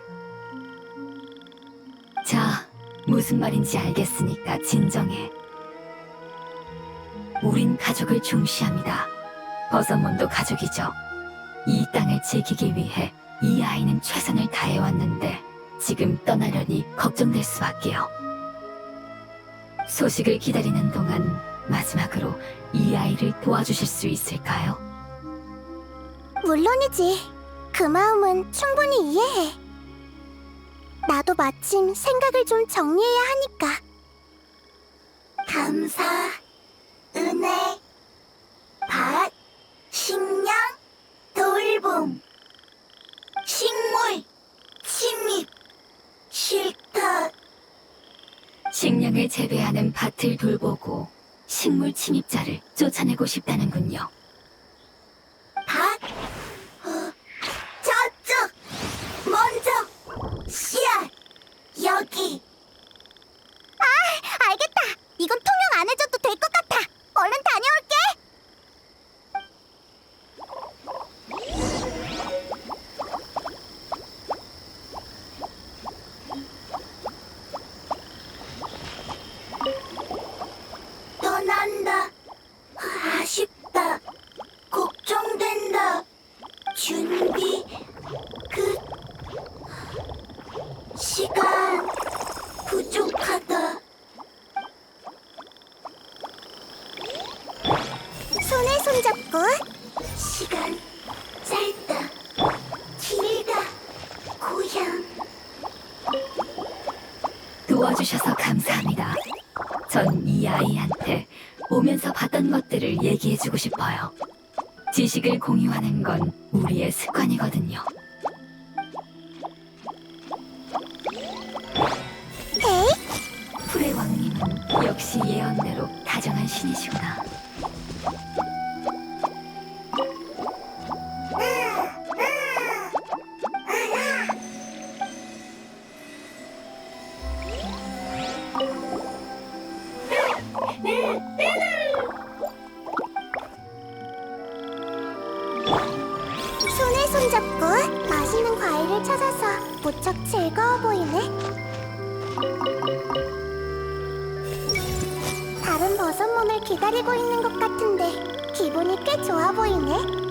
자, 무슨 말인지 알겠으니까 진정해. 우린 가족을 중시합니다. 버섯몬도 가족이죠. 이 땅을 지키기 위해 이 아이는 최선을 다해왔는데 지금 떠나려니 걱정될 수밖에요. 소식을 기다리는 동안 마지막으로 이 아이를 도와주실 수 있을까요? 물론이지. 그 마음은 충분히 이해해. 나도 마침 생각을 좀 정리해야 하니까. 감사, 은혜, 밭, 식량, 돌봄, 식물, 침입, 싫다. 식량을 재배하는 밭을 돌보고 식물 침입자를 쫓아내고 싶다는군요. 밭, 저쪽, 먼저, 씨앗, 여기. 알겠다. 이건 투명 안 해줘도 될 것 같아. 얼른 다녀올게. 손에 손잡고 시간 짧다 길다 고향. 도와주셔서 감사합니다. 전 이 아이한테 오면서 봤던 것들을 얘기해주고 싶어요. 지식을 공유하는 건 우리의 습관이거든요. 에이? 풀의 왕님은 역시 예언대로 다정한 신이시구나. 손에 손잡고 맛있는 과일을 찾아서 무척 즐거워 보이네. 다른 버섯몬을 기다리고 있는 것 같은데 기분이 꽤 좋아 보이네.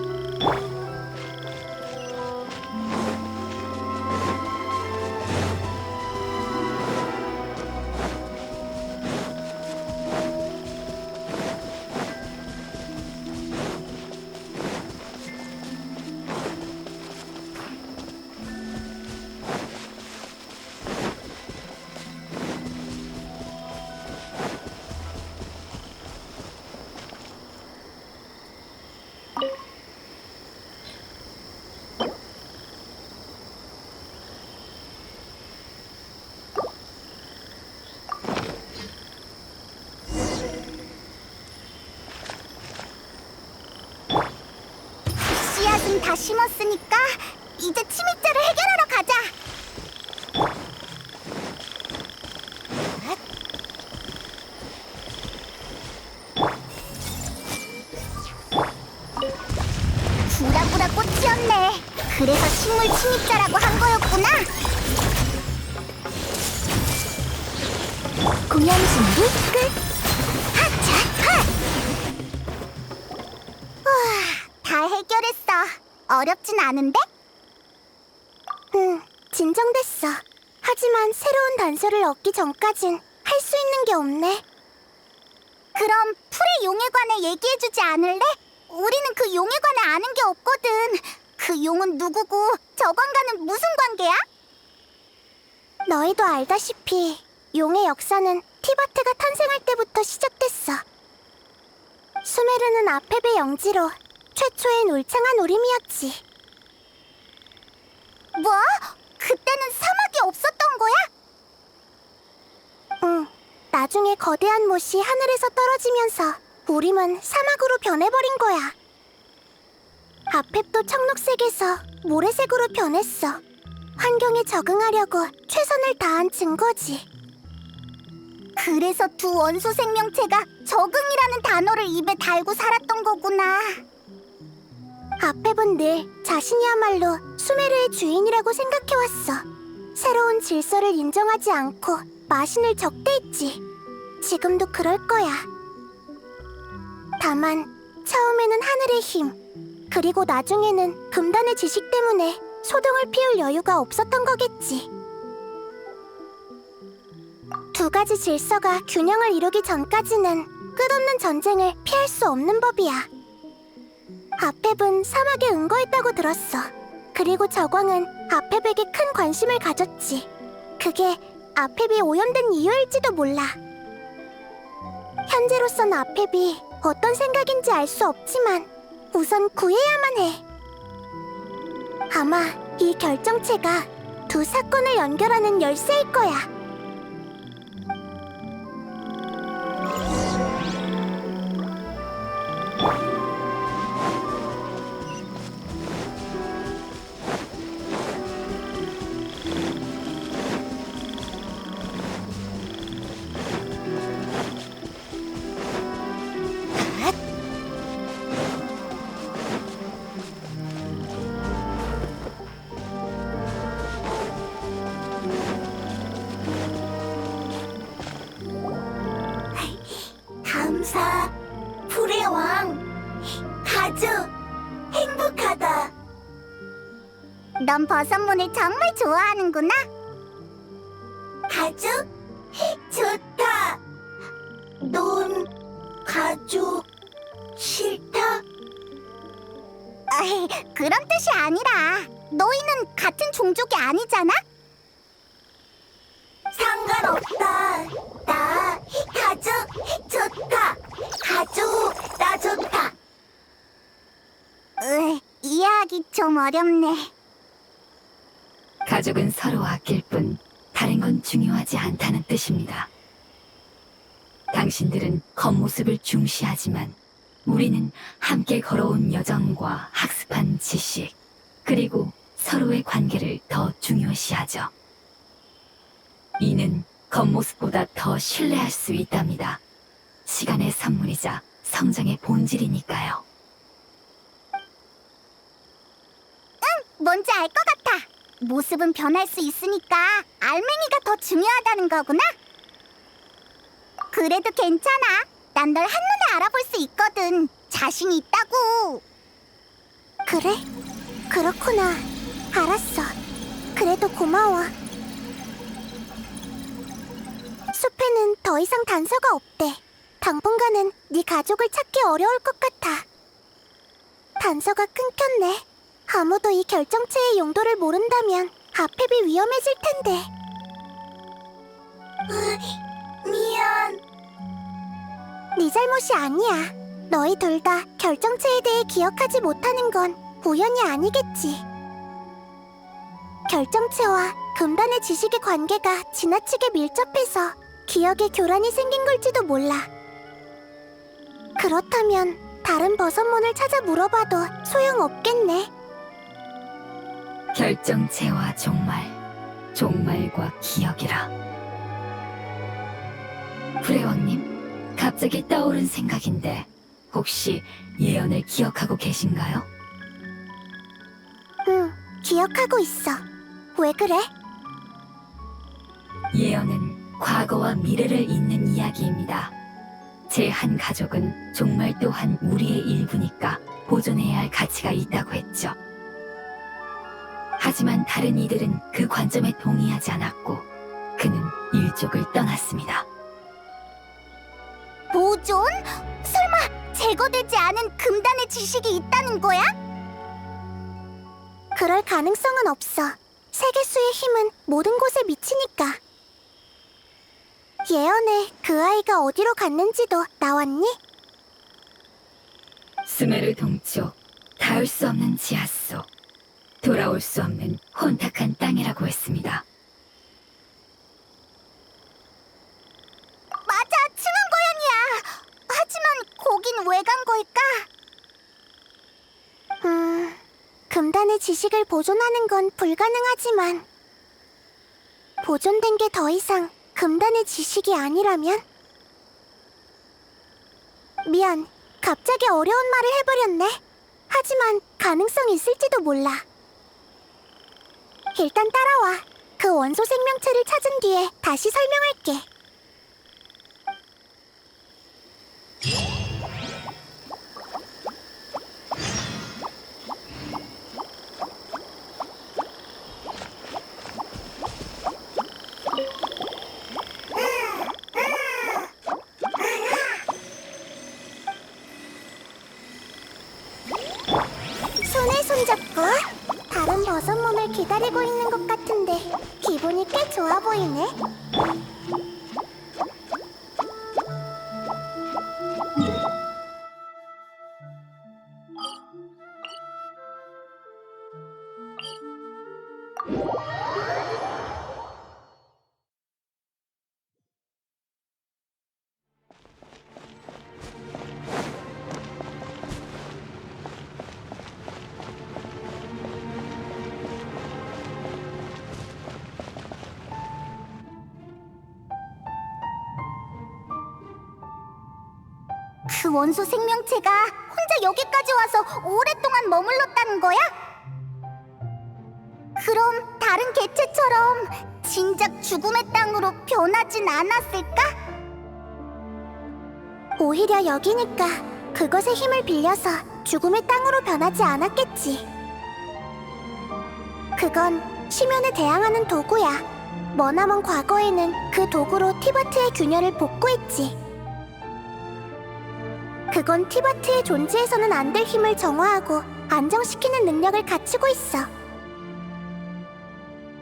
씨앗은 다 심었으니까 이제 침입자를 해결하러 가자. 부라부라 꽃이었네. 그래서 식물 침입자라고 한 거였구나. 공연 준비 끝. 하차 하. 우와, 다 해결했어. 어렵진 않은데? 진정됐어. 하지만 새로운 단서를 얻기 전까진 할 수 있는 게 없네. 그럼 풀의 용에 관해 얘기해주지 않을래? 우리는 그 용에 관해 아는 게 없거든. 그 용은 누구고 저관과는 무슨 관계야? 너희도 알다시피 용의 역사는 티바트가 탄생할 때부터 시작됐어. 수메르는 아페베 영지로 최초의 울창한 우림이었지. 뭐? 그때는 사막이 없었던 거야? 응. 나중에 거대한 못이 하늘에서 떨어지면서 우림은 사막으로 변해버린 거야. 아펩도 청록색에서 모래색으로 변했어. 환경에 적응하려고 최선을 다한 증거지. 그래서 두 원소 생명체가 적응이라는 단어를 입에 달고 살았던 거구나. 아펩은 늘 자신이야말로 수메르의 주인이라고 생각해왔어. 새로운 질서를 인정하지 않고 마신을 적대했지. 지금도 그럴 거야. 다만 처음에는 하늘의 힘, 그리고 나중에는 금단의 지식 때문에 소동을 피울 여유가 없었던 거겠지. 두 가지 질서가 균형을 이루기 전까지는 끝없는 전쟁을 피할 수 없는 법이야. 아펩은 사막에 응거했다고 들었어. 그리고 저광은 아펩에게 큰 관심을 가졌지. 그게 아펩이 오염된 이유일지도 몰라. 현재로선 아펩이 어떤 생각인지 알 수 없지만 우선 구해야만 해. 아마 이 결정체가 두 사건을 연결하는 열쇠일 거야. 감사, 풀의 왕. 아주 행복하다. 넌 버섯문을 정말 좋아하는구나. 가죽? 좋다. 넌 가죽 싫다. 그런 뜻이 아니라 너희는 같은 종족이 아니잖아? 상관없다. 나 가족 좋다. 가족 나 좋다. 이해하기 좀 어렵네. 가족은 서로 아낄 뿐 다른 건 중요하지 않다는 뜻입니다. 당신들은 겉모습을 중시하지만 우리는 함께 걸어온 여정과 학습한 지식, 그리고 서로의 관계를 더 중요시하죠. 이는 겉모습보다 더 신뢰할 수 있답니다. 시간의 선물이자 성장의 본질이니까요. 뭔지 알 것 같아. 모습은 변할 수 있으니까 알맹이가 더 중요하다는 거구나. 그래도 괜찮아. 난 널 한눈에 알아볼 수 있거든. 자신이 있다고. 그래? 그렇구나. 알았어. 그래도 고마워. 숲에는 더 이상 단서가 없대. 당분간은 네 가족을 찾기 어려울 것 같아. 단서가 끊겼네. 아무도 이 결정체의 용도를 모른다면 앞입이 위험해질 텐데. 미안. 네 잘못이 아니야. 너희 둘 다 결정체에 대해 기억하지 못하는 건 우연이 아니겠지. 결정체와 금단의 지식의 관계가 지나치게 밀접해서 기억에 교란이 생긴 걸지도 몰라. 그렇다면 다른 버섯몬을 찾아 물어봐도 소용없겠네. 결정체와 종말, 종말과 기억이라. 프레왕님, 갑자기 떠오른 생각인데 혹시 예언을 기억하고 계신가요? 응, 기억하고 있어. 왜 그래? 예언은 과거와 미래를 잇는 이야기입니다. 제 한 가족은 종말 또한 우리의 일부니까 보존해야 할 가치가 있다고 했죠. 하지만 다른 이들은 그 관점에 동의하지 않았고 그는 일족을 떠났습니다. 보존? 설마 제거되지 않은 금단의 지식이 있다는 거야? 그럴 가능성은 없어. 세계수의 힘은 모든 곳에 미치니까. 예언에 그 아이가 어디로 갔는지도 나왔니? 스메르 동쪽, 닿을 수 없는 지하 속, 돌아올 수 없는 혼탁한 땅이라고 했습니다. 맞아, 층암고양이야. 하지만 거긴 왜 간 걸까? 금단의 지식을 보존하는 건 불가능하지만 보존된 게 더 이상 금단의 지식이 아니라면? 미안, 갑자기 어려운 말을 해버렸네. 하지만 가능성이 있을지도 몰라. 일단 따라와. 그 원소 생명체를 찾은 뒤에 다시 설명할게. 손에 손잡고 다른 버섯몸을 기다리고 있는 것 같은데 기분이 꽤 좋아 보이네. 그 원소 생명체가 혼자 여기까지 와서 오랫동안 머물렀다는 거야? 그럼 다른 개체처럼 진작 죽음의 땅으로 변하진 않았을까? 오히려 여기니까 그것의 힘을 빌려서 죽음의 땅으로 변하지 않았겠지. 그건 심연에 대항하는 도구야. 머나먼 과거에는 그 도구로 티바트의 균열을 복구했지. 그건 티바트의 존재해서는 안 될 힘을 정화하고 안정시키는 능력을 갖추고 있어.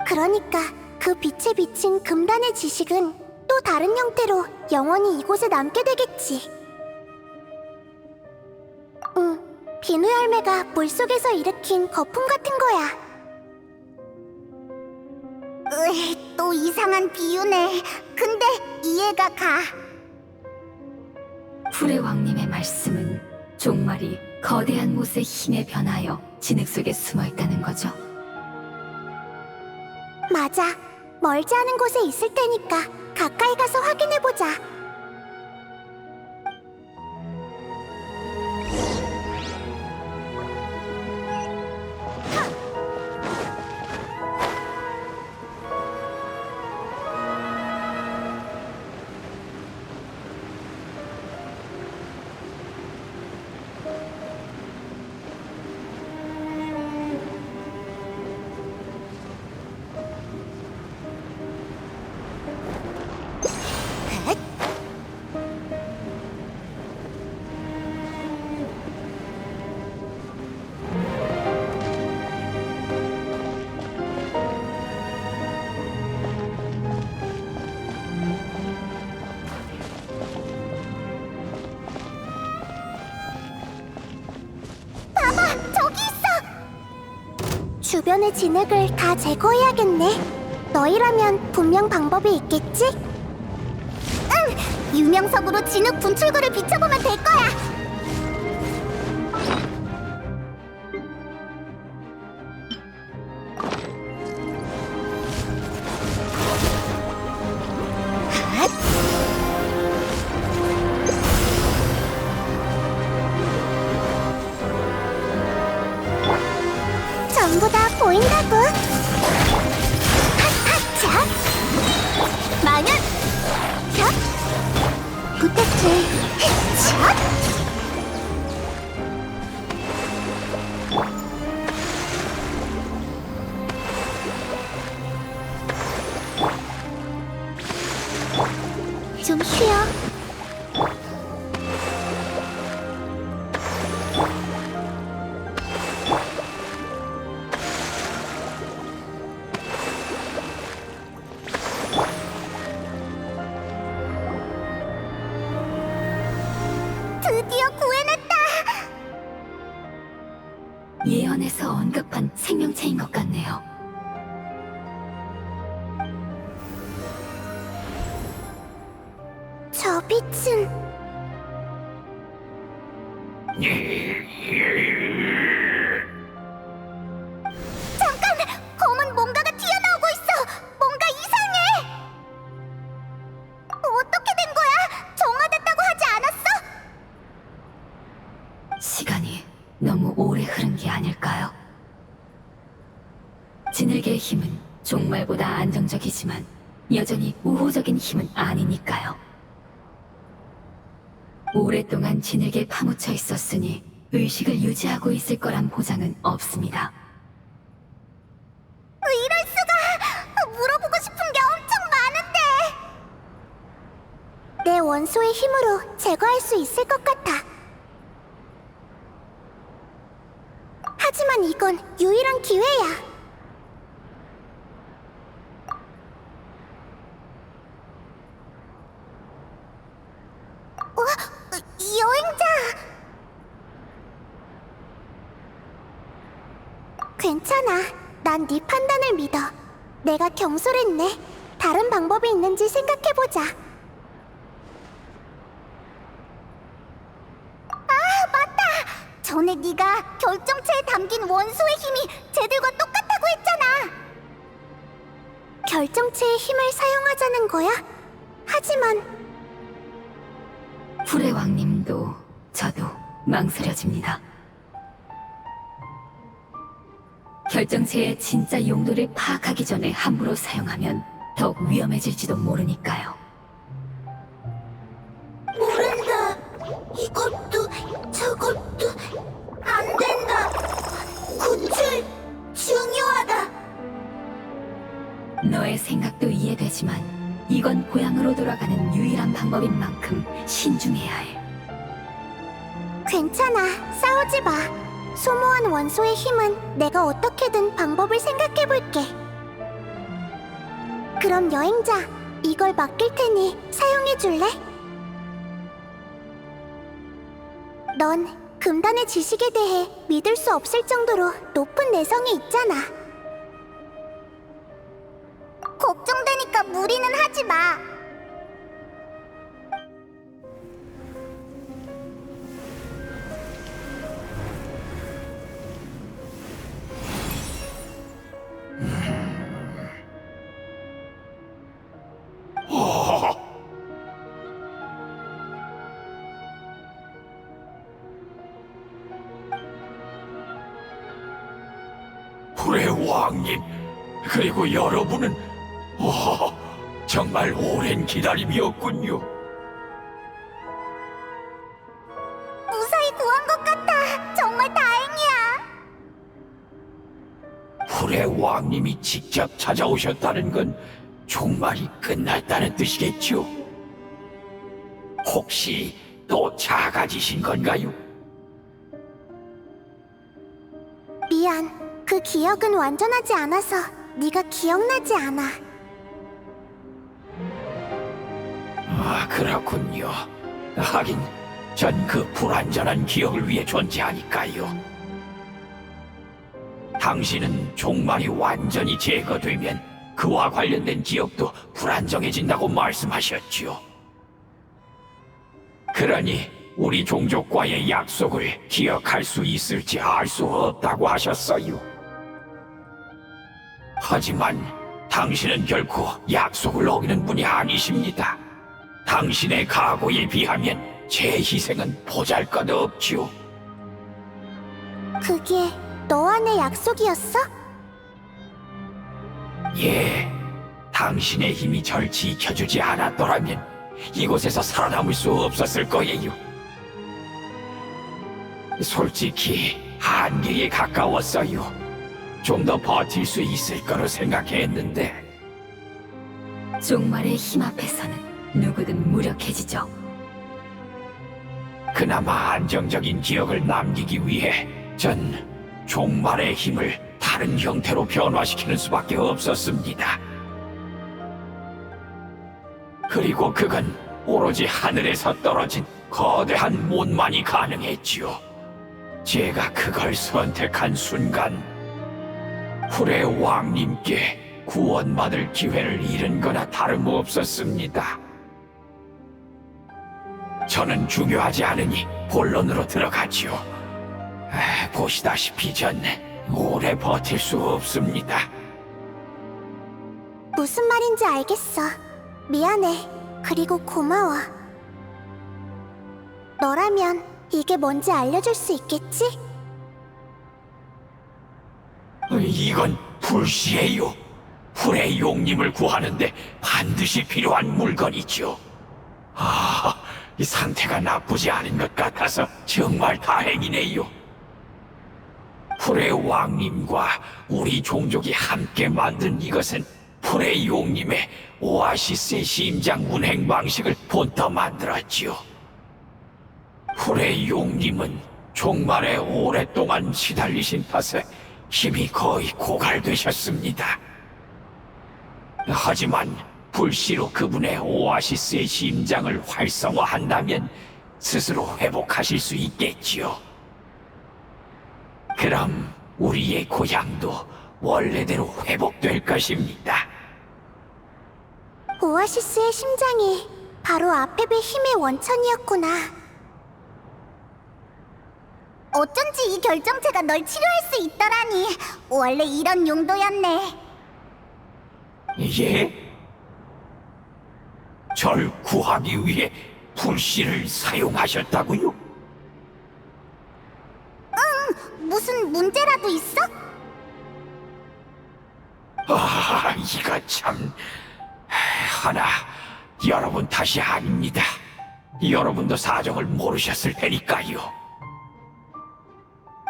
그러니까 그 빛에 비친 금단의 지식은 또 다른 형태로 영원히 이곳에 남게 되겠지. 응, 비누 열매가 물속에서 일으킨 거품 같은 거야. 또 이상한 비유네. 근데 이해가 가. 불의 왕님의 말씀은 종말이 거대한 못의 힘에 변하여 진흙 속에 숨어 있다는 거죠. 맞아. 멀지 않은 곳에 있을 테니까 가까이 가서 확인해보자. 저기 있어! 주변의 진흙을 다 제거해야겠네. 너희라면 분명 방법이 있겠지? 응! 유명석으로 진흙 분출구를 비춰보면 될 거야! 전부 다 보인다고. 핫핫 마녀 샷 부탁해. 샷 좀 쉬어. 드디어 구해냈다. 예언에서 언급한 생명체인 것 같네요. 저 빛은 잠깐! 검은 뭔가가 튀어나오고 있어! 뭔가 이상해! 어떻게 된 거야? 정화됐다고 하지 않았어? 시간이 너무 오래 흐른 게 아닐까요? 진흙의 힘은 종말보다 안정적이지만 여전히 우호적인 힘은 아니니까요. 오랫동안 진흙에 파묻혀 있었으니 의식을 유지하고 있을 거란 보장은 없습니다. 이럴 수가! 물어보고 싶은 게 엄청 많은데! 내 원소의 힘으로 제거할 수 있을 것 같아. 하지만 이건 유일한 기회야. 여행자! 괜찮아. 난 네 판단을 믿어. 내가 경솔했네. 다른 방법이 있는지 생각해보자. 아, 맞다! 전에 네가 결정체에 담긴 원소의 힘이 쟤들과 똑같다고 했잖아. 결정체의 힘을 사용하자는 거야? 하지만 불의 왕님도 저도 망설여집니다. 결정체의 진짜 용도를 파악하기 전에 함부로 사용하면 더욱 위험해질지도 모르니까요. 모른다. 이것도 저것도 안 된다. 구출 중요하다. 너의 생각도 이해되지만 이건 고향으로 돌아가는 유일한 방법인 만큼 신중해야 해. 괜찮아. 싸우지 마. 소모한 원소의 힘은 내가 어떻게든 방법을 생각해볼게. 그럼 여행자, 이걸 맡길 테니 사용해줄래? 넌 금단의 지식에 대해 믿을 수 없을 정도로 높은 내성이 있잖아. 걱정되니까 무리는 하지 마. 불의 왕님, 그리고 여러분은 정말 오랜 기다림이었군요. 무사히 구한 것 같아. 정말 다행이야. 불의 왕님이 직접 찾아오셨다는 건 종말이 끝났다는 뜻이겠죠? 혹시 또 작아지신 건가요? 미안. 그 기억은 완전하지 않아서 네가 기억나지 않아. 그렇군요. 하긴 전 그 불완전한 기억을 위해 존재하니까요. 당신은 종말이 완전히 제거되면 그와 관련된 기억도 불안정해진다고 말씀하셨지요. 그러니 우리 종족과의 약속을 기억할 수 있을지 알 수 없다고 하셨어요. 하지만 당신은 결코 약속을 어기는 분이 아니십니다. 당신의 각오에 비하면 제 희생은 보잘것없지요. 그게 너와 내 약속이었어? 예, 당신의 힘이 절 지켜주지 않았더라면 이곳에서 살아남을 수 없었을 거예요. 솔직히 한계에 가까웠어요. 좀 더 버틸 수 있을 거로 생각했는데 종말의 힘 앞에서는 누구든 무력해지죠. 그나마 안정적인 기억을 남기기 위해 전 종말의 힘을 다른 형태로 변화시키는 수밖에 없었습니다. 그리고 그건 오로지 하늘에서 떨어진 거대한 못만이 가능했지요. 제가 그걸 선택한 순간 불의 왕님께 구원받을 기회를 잃은 거나 다름없었습니다. 저는 중요하지 않으니 본론으로 들어가지요. 보시다시피 전 오래 버틸 수 없습니다. 무슨 말인지 알겠어. 미안해. 그리고 고마워. 너라면 이게 뭔지 알려줄 수 있겠지? 이건 불씨예요. 불의 용님을 구하는데 반드시 필요한 물건이죠. 이 상태가 나쁘지 않은 것 같아서 정말 다행이네요. 불의 왕님과 우리 종족이 함께 만든 이것은 불의 용님의 오아시스의 심장 운행 방식을 본떠 만들었지요. 불의 용님은 종말에 오랫동안 시달리신 탓에 힘이 거의 고갈되셨습니다. 하지만 불씨로 그분의 오아시스의 심장을 활성화한다면 스스로 회복하실 수 있겠지요. 그럼 우리의 고향도 원래대로 회복될 것입니다. 오아시스의 심장이 바로 아페베 힘의 원천이었구나. 어쩐지 이 결정체가 널 치료할 수 있더라니. 원래 이런 용도였네. 예? 절 구하기 위해 불씨를 사용하셨다고요? 무슨 문제라도 있어? 이거 참... 하나, 여러분 탓이 아닙니다. 여러분도 사정을 모르셨을 테니까요.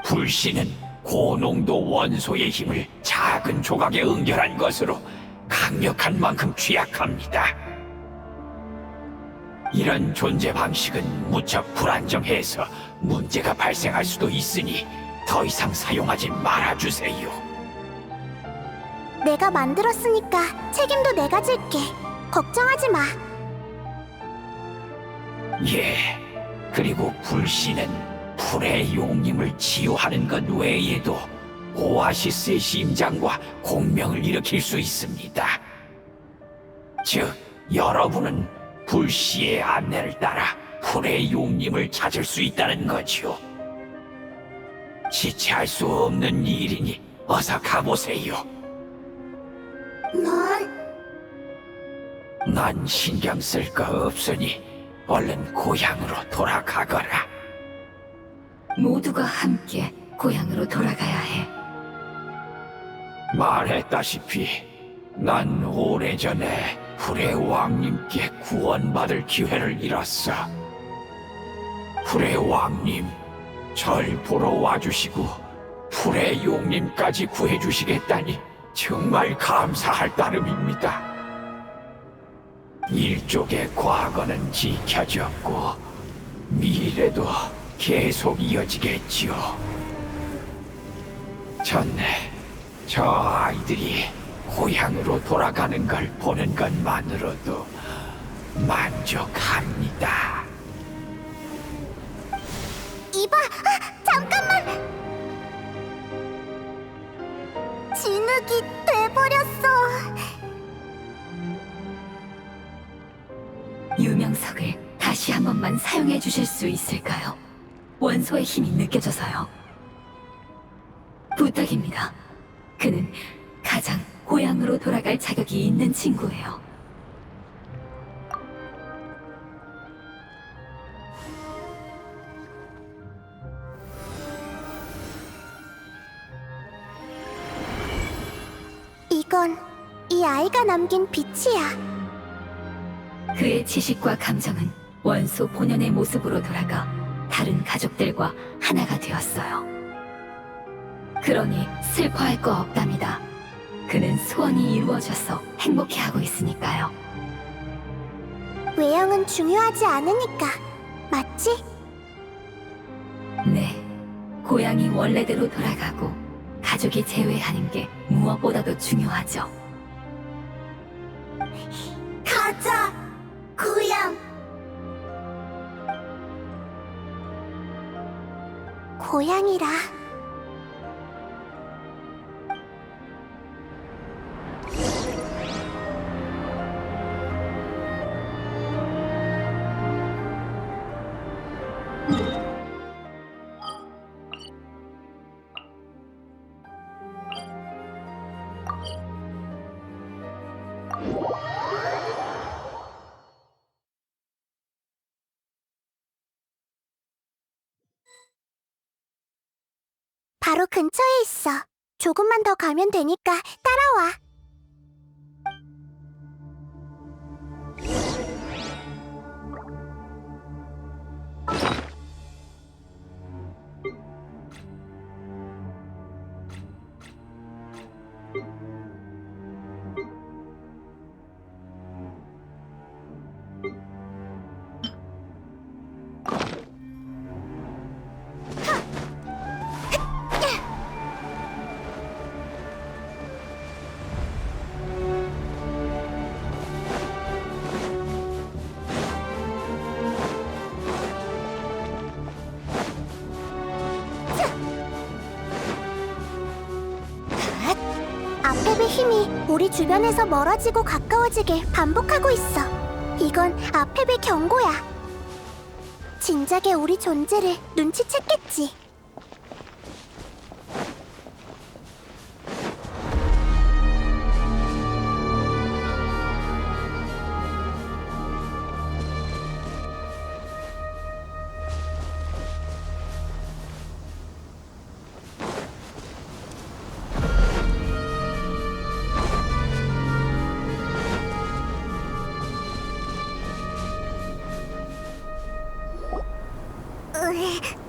불씨는 고농도 원소의 힘을 작은 조각에 응결한 것으로 강력한 만큼 취약합니다. 이런 존재 방식은 무척 불안정해서 문제가 발생할 수도 있으니 더 이상 사용하지 말아주세요. 내가 만들었으니까 책임도 내가 질게. 걱정하지 마. 예, 그리고 불씨는 불의 용님을 치유하는 것 외에도 오아시스의 심장과 공명을 일으킬 수 있습니다. 즉, 여러분은 불씨의 안내를 따라 불의 용님을 찾을 수 있다는 거죠. 지체할 수 없는 일이니 어서 가보세요. 난 신경 쓸 거 없으니 얼른 고향으로 돌아가거라. 모두가 함께 고향으로 돌아가야 해. 말했다시피 난 오래전에 불의 왕님께 구원받을 기회를 잃었어. 불의 왕님, 절 보러 와주시고 불의 용님까지 구해주시겠다니 정말 감사할 따름입니다. 일족의 과거는 지켜졌고 미래도 계속 이어지겠지요. 전에 저 아이들이 고향으로 돌아가는 걸 보는 것만으로도 만족합니다. 이봐, 잠깐만! 진흙이 돼버렸어. 유명석을 다시 한 번만 사용해 주실 수 있을까요? 원소의 힘이 느껴져서요. 부탁입니다. 그는 가장 고향으로 돌아갈 자격이 있는 친구예요. 이건 이 아이가 남긴 빛이야. 그의 지식과 감정은 원소 본연의 모습으로 돌아가 다른 가족들과 하나가 되었어요. 그러니 슬퍼할 거 없답니다. 그는 소원이 이루어져서 행복해하고 있으니까요. 외형은 중요하지 않으니까, 맞지? 네, 고향이 원래대로 돌아가고 가족이 재회하는 게 무엇보다도 중요하죠. 가자, 고향. 고향이라. 바로 근처에 있어. 조금만 더 가면 되니까 따라와. 아펩의 힘이 우리 주변에서 멀어지고 가까워지길 반복하고 있어. 이건 아펩의 경고야. 진작에 우리 존재를 눈치챘겠지.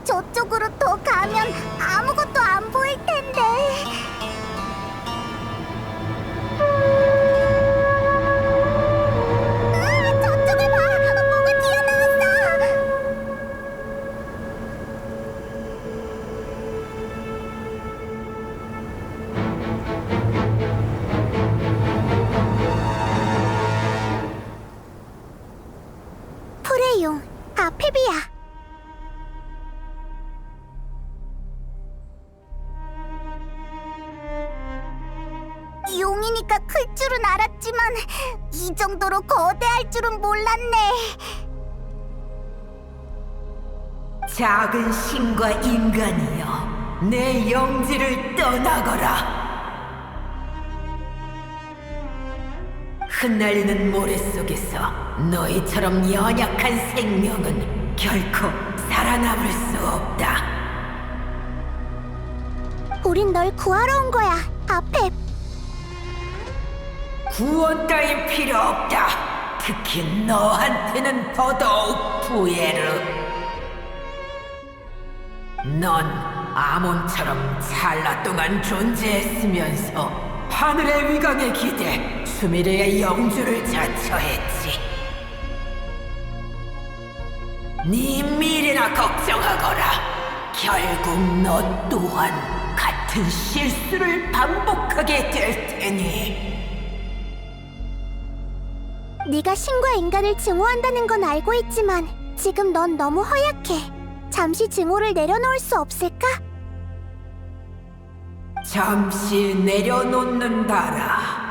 저쪽으로 더 가면 아무것도 안 보일 텐데. 저쪽을 봐! 뭐가 튀어나왔어! 하지만 이 정도로 거대할 줄은 몰랐네. 작은 신과 인간이여, 내 영지를 떠나거라. 흩날리는 모래 속에서 너희처럼 연약한 생명은 결코 살아남을 수 없다. 우린 널 구하러 온 거야, 아펩. 구원 따윈 필요 없다. 특히 너한테는 더더욱 부에르. 넌 아몬처럼 찰나 동안 존재했으면서 하늘의 위강에 기대 수미르의 영주를 자처했지. 네 미래나 걱정하거라. 결국 너 또한 같은 실수를 반복하게 될 테니. 네가 신과 인간을 증오한다는 건 알고 있지만 지금 넌 너무 허약해. 잠시 증오를 내려놓을 수 없을까? 잠시 내려놓는다라.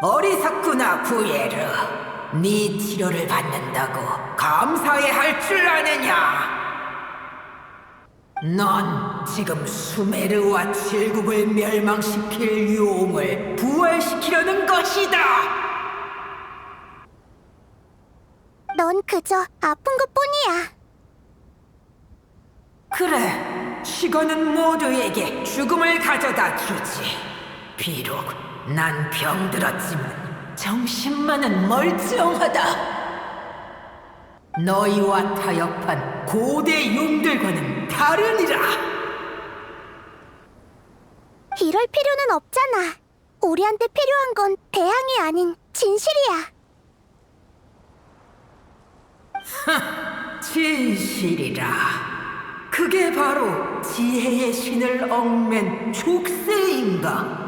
어리석구나, 부에르. 네 치료를 받는다고 감사해 할 줄 아느냐? 넌 지금 수메르와 칠국을 멸망시킬 용을 부활시키려는 것이다. 넌 그저 아픈 것뿐이야. 그래, 시간은 모두에게 죽음을 가져다 주지. 비록 난 병들었지만 정신만은 멀쩡하다. 너희와 타협한 고대 용들과는 다르니라. 이럴 필요는 없잖아. 우리한테 필요한 건 대항이 아닌 진실이야. 진실이라. 그게 바로 지혜의 신을 얽맨 족쇄인가?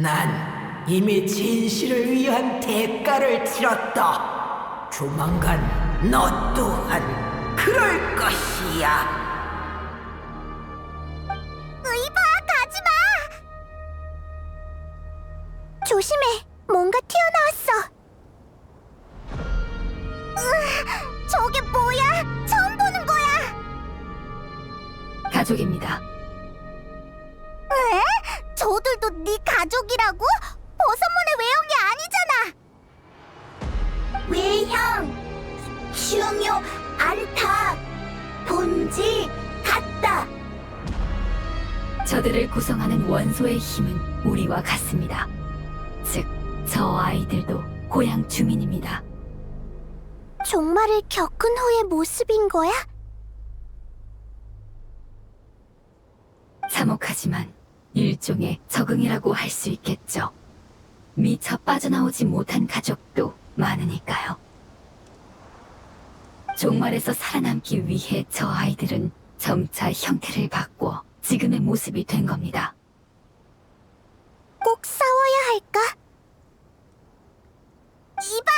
난 이미 진실을 위한 대가를 치렀다. 조만간 너 또한 그럴 것이야. 의바, 가지마! 조심해. 뭔가 튀어나왔어. 저게 뭐야? 처음 보는 거야. 가족입니다. 에? 저들도 네 가족이라고? 버섯문의 외형이 아니잖아. 외형, 중요, 안타, 본질, 같다. 저들을 구성하는 원소의 힘은 우리와 같습니다. 즉, 저 아이들도 고향 주민입니다. 종말을 겪은 후의 모습인 거야? 참혹하지만 일종의 적응이라고 할 수 있겠죠. 미처 빠져나오지 못한 가족도 많으니까요. 종말에서 살아남기 위해 저 아이들은 점차 형태를 바꾸어 지금의 모습이 된 겁니다. 꼭 싸워야 할까? 이봐!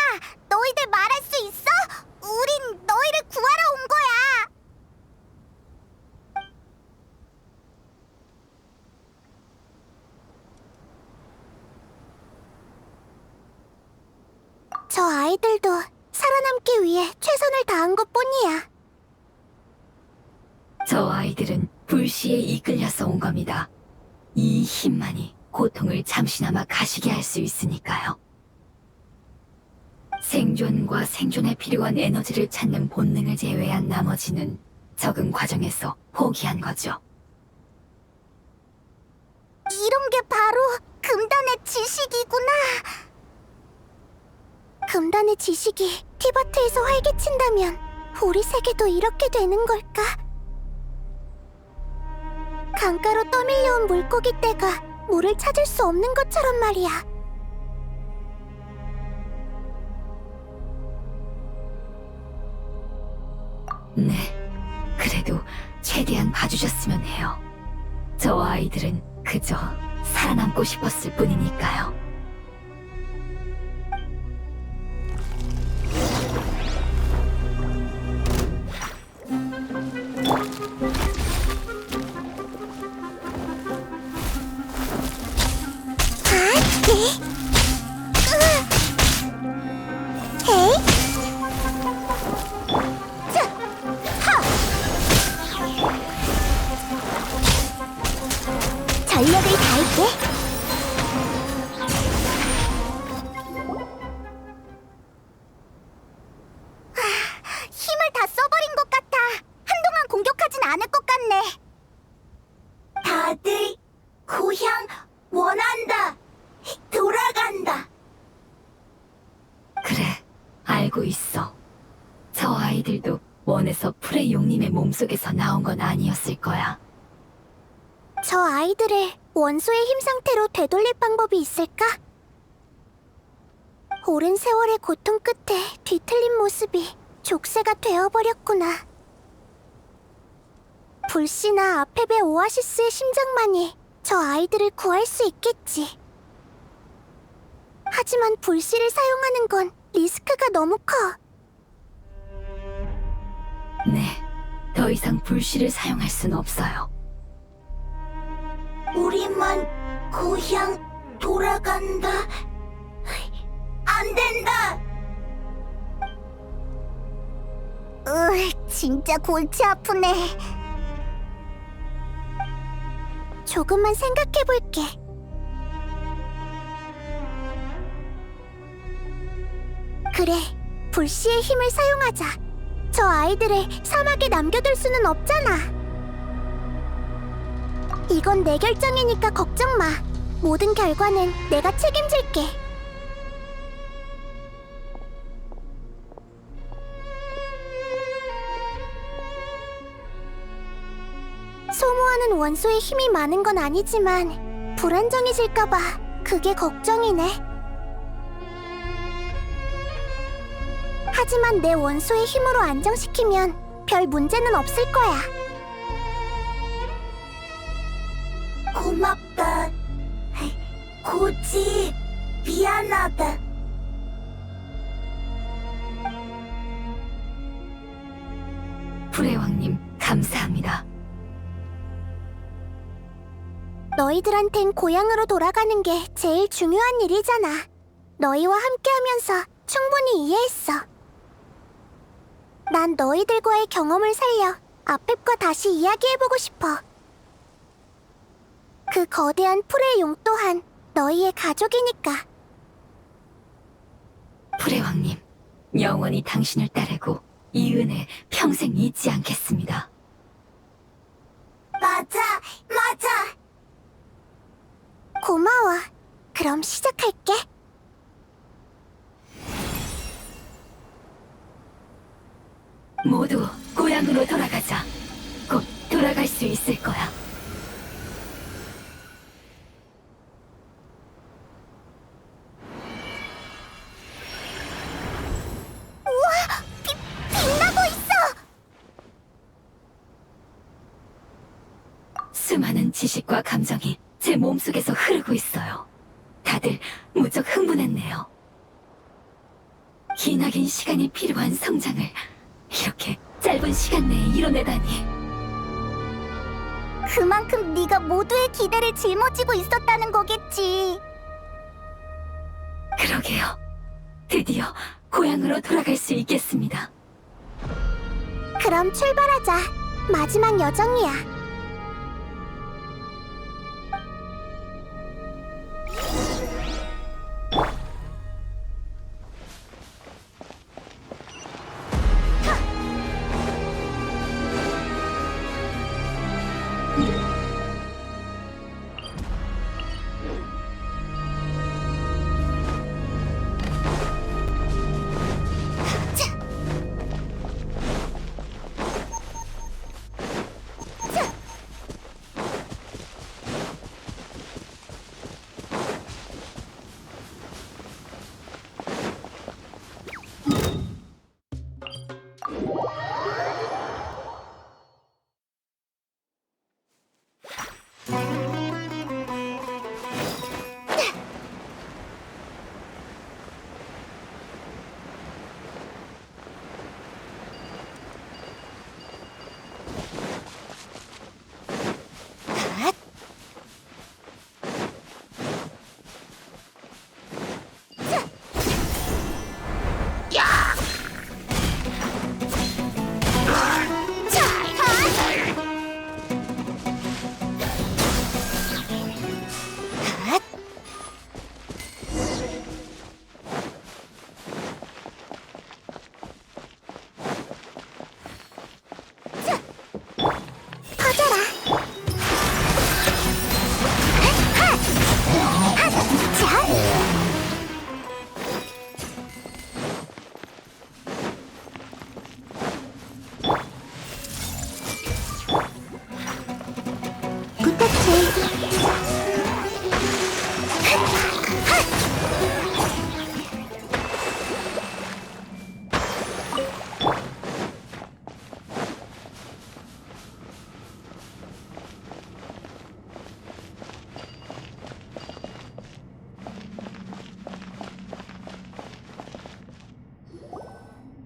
너희들 말할 수 있어? 우린 너희를 구하러 온 거야! 저 아이들도 살아남기 위해 최선을 다한 것뿐이야. 저 아이들은 불시에 이끌려서 온 겁니다. 이 힘만이 고통을 잠시나마 가시게 할 수 있으니까요. 생존과 생존에 필요한 에너지를 찾는 본능을 제외한 나머지는 적응 과정에서 포기한 거죠. 이런 게 바로 금단의 지식이구나. 금단의 지식이 티바트에서 활개친다면 우리 세계도 이렇게 되는 걸까? 강가로 떠밀려온 물고기 떼가 물을 찾을 수 없는 것처럼 말이야. 네, 그래도 최대한 봐주셨으면 해요. 저 아이들은 그저 살아남고 싶었을 뿐이니까요. 끝났네. 다들 고향 원한다. 돌아간다. 그래, 알고 있어. 저 아이들도 원에서 프레용님의 몸속에서 나온 건 아니었을 거야. 저 아이들을 원소의 힘 상태로 되돌릴 방법이 있을까? 오랜 세월의 고통 끝에 뒤틀린 모습이 족쇄가 되어버렸구나. 불씨나 아페베 오아시스의 심장만이 저 아이들을 구할 수 있겠지. 하지만 불씨를 사용하는 건 리스크가 너무 커. 네, 더 이상 불씨를 사용할 순 없어요. 우리만 고향 돌아간다. 안 된다. 진짜 골치 아프네. 조금만 생각해볼게. 그래, 불씨의 힘을 사용하자. 저 아이들을 사막에 남겨둘 수는 없잖아. 이건 내 결정이니까 걱정 마. 모든 결과는 내가 책임질게. 소모하는 원소의 힘이 많은 건 아니지만 불안정해질까봐 그게 걱정이네. 하지만 내 원소의 힘으로 안정시키면 별 문제는 없을 거야. 고맙다. 고지, 미안하다. 프레왕님, 감사합니다. 너희들한텐 고향으로 돌아가는 게 제일 중요한 일이잖아. 너희와 함께하면서 충분히 이해했어. 난 너희들과의 경험을 살려 아펩과 다시 이야기해보고 싶어. 그 거대한 풀의 용 또한 너희의 가족이니까. 프레왕님, 영원히 당신을 따르고 이 은혜 평생 잊지 않겠습니다. 맞아, 맞아. 고마워. 그럼 시작할게. 모두 고향으로 돌아가자. 곧 돌아갈 수 있을 거야. 빛나고 있어! 수많은 지식과 감정이 제 몸속에서 흐르고 있어요. 다들 무척 흥분했네요. 기나긴 시간이 필요한 성장을 이렇게 짧은 시간 내에 이뤄내다니. 그만큼 네가 모두의 기대를 짊어지고 있었다는 거겠지. 그러게요. 드디어 고향으로 돌아갈 수 있겠습니다. 그럼 출발하자. 마지막 여정이야. 자.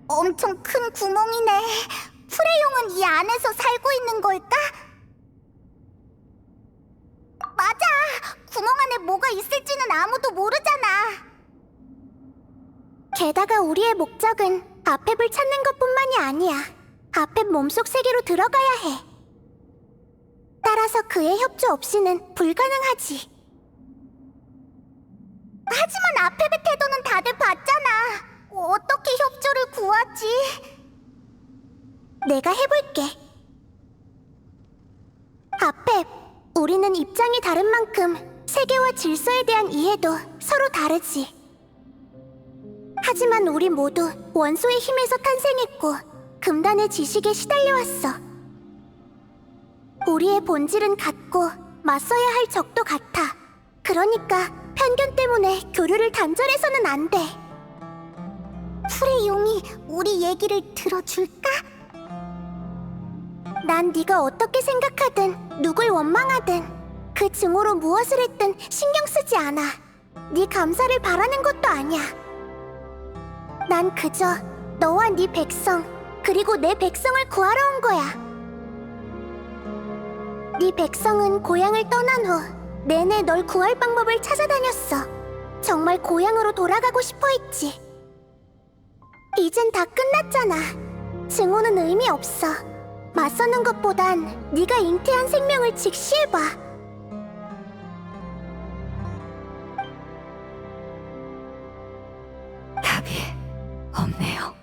엄청 큰 구멍이네. 프레용은 이 안에서 살고 있는 걸까? 맞아! 구멍 안에 뭐가 있을지는 아무도 모르잖아. 게다가 우리의 목적은 아펩을 찾는 것뿐만이 아니야. 아펩 몸속 세계로 들어가야 해. 따라서 그의 협조 없이는 불가능하지. 하지만 아펩의 태도는 다들 봤잖아. 어떻게 협조를 구하지? 내가 해볼게. 아펩, 우리는 입장이 다른 만큼 세계와 질서에 대한 이해도 서로 다르지. 하지만 우리 모두 원소의 힘에서 탄생했고 금단의 지식에 시달려왔어. 우리의 본질은 같고 맞서야 할 적도 같아. 그러니까 편견 때문에 교류를 단절해서는 안 돼. 프레용이 우리 얘기를 들어줄까? 난 네가 어떻게 생각하든 누굴 원망하든 그 증오로 무엇을 했든 신경 쓰지 않아. 네 감사를 바라는 것도 아니야. 난 그저 너와 네 백성 그리고 내 백성을 구하러 온 거야. 네 백성은 고향을 떠난 후 내내 널 구할 방법을 찾아다녔어. 정말 고향으로 돌아가고 싶어 했지. 이젠 다 끝났잖아. 증오는 의미 없어. 맞서는 것보단 네가 잉태한 생명을 직시해봐. 답이 없네요.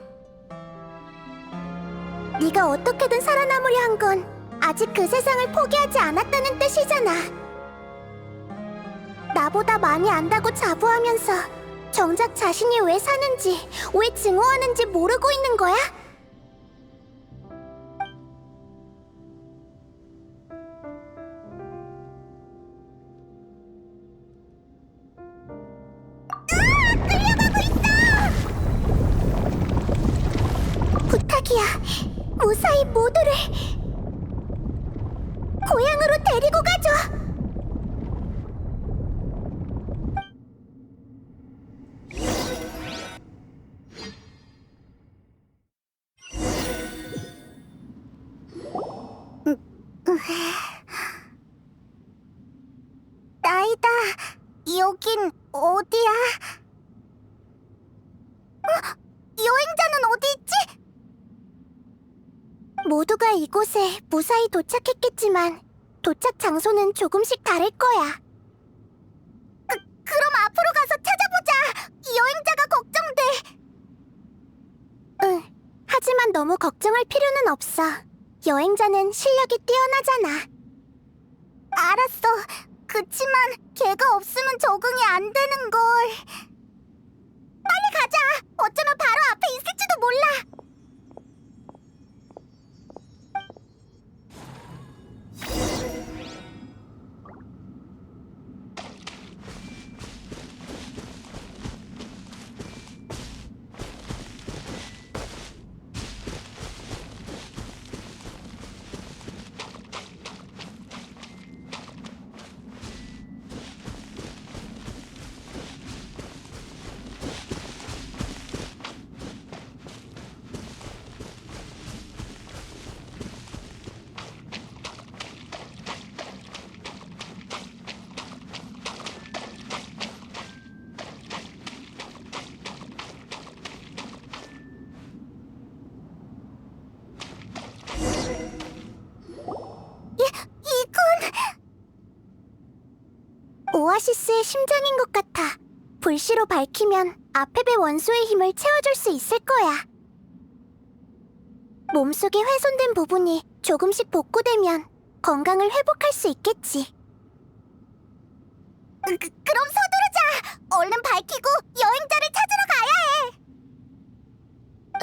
네가 어떻게든 살아남으려 한 건 아직 그 세상을 포기하지 않았다는 뜻이잖아. 나보다 많이 안다고 자부하면서 정작 자신이 왜 사는지, 왜 증오하는지 모르고 있는 거야? 끌려가고 있어! 부탁이야. 무사히 모두를 고향으로 데리고 가줘. 나이다. 여긴 어디야? 여행자는 어디 있지? 모두가 이곳에 무사히 도착했겠지만 도착 장소는 조금씩 다를 거야. 그럼 앞으로 가서 찾아보자. 여행자가 걱정돼. 응. 하지만 너무 걱정할 필요는 없어. 여행자는 실력이 뛰어나잖아. 알았어. 그치만 걔가 없으면 적응이 안 되는걸. 빨리 가자. 어쩌면 바로 앞에 있을지도 몰라. 이건 오아시스의 심장인 것 같아. 불씨로 밝히면 아펩의 원소의 힘을 채워줄 수 있을 거야. 몸속에 훼손된 부분이 조금씩 복구되면 건강을 회복할 수 있겠지. 그럼 서두르자. 얼른 밝히고 여행자를 찾으러 가야 해.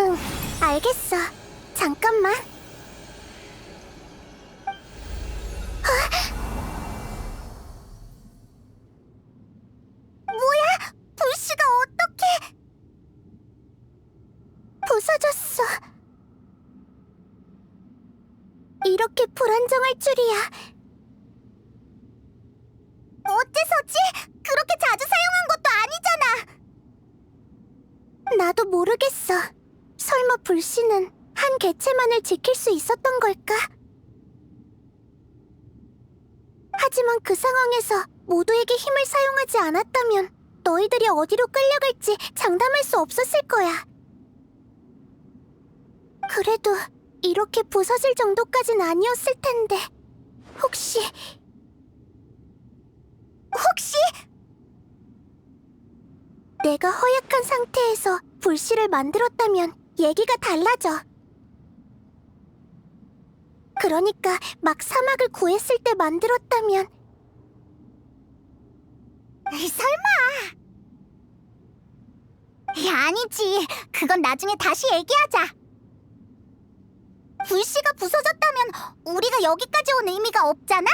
응, 알겠어. 잠깐만. 뭐야? 불씨가 어떻게 부서졌어? 이렇게 불안정할 줄이야. 어째서지? 그렇게 자주 사용한 것도 아니잖아. 나도 모르겠어. 설마 불씨는 한 개체만을 지킬 수 있었던 걸까? 하지만 그 상황에서 모두에게 힘을 사용하지 않았다면 너희들이 어디로 끌려갈지 장담할 수 없었을 거야. 그래도 이렇게 부서질 정도까진 아니었을 텐데 혹시 내가 허약한 상태에서 불씨를 만들었다면 얘기가 달라져. 그러니까 막 사막을 구했을 때 만들었다면 설마. 아니지. 그건 나중에 다시 얘기하자. 불씨가 부서졌다면 우리가 여기까지 온 의미가 없잖아?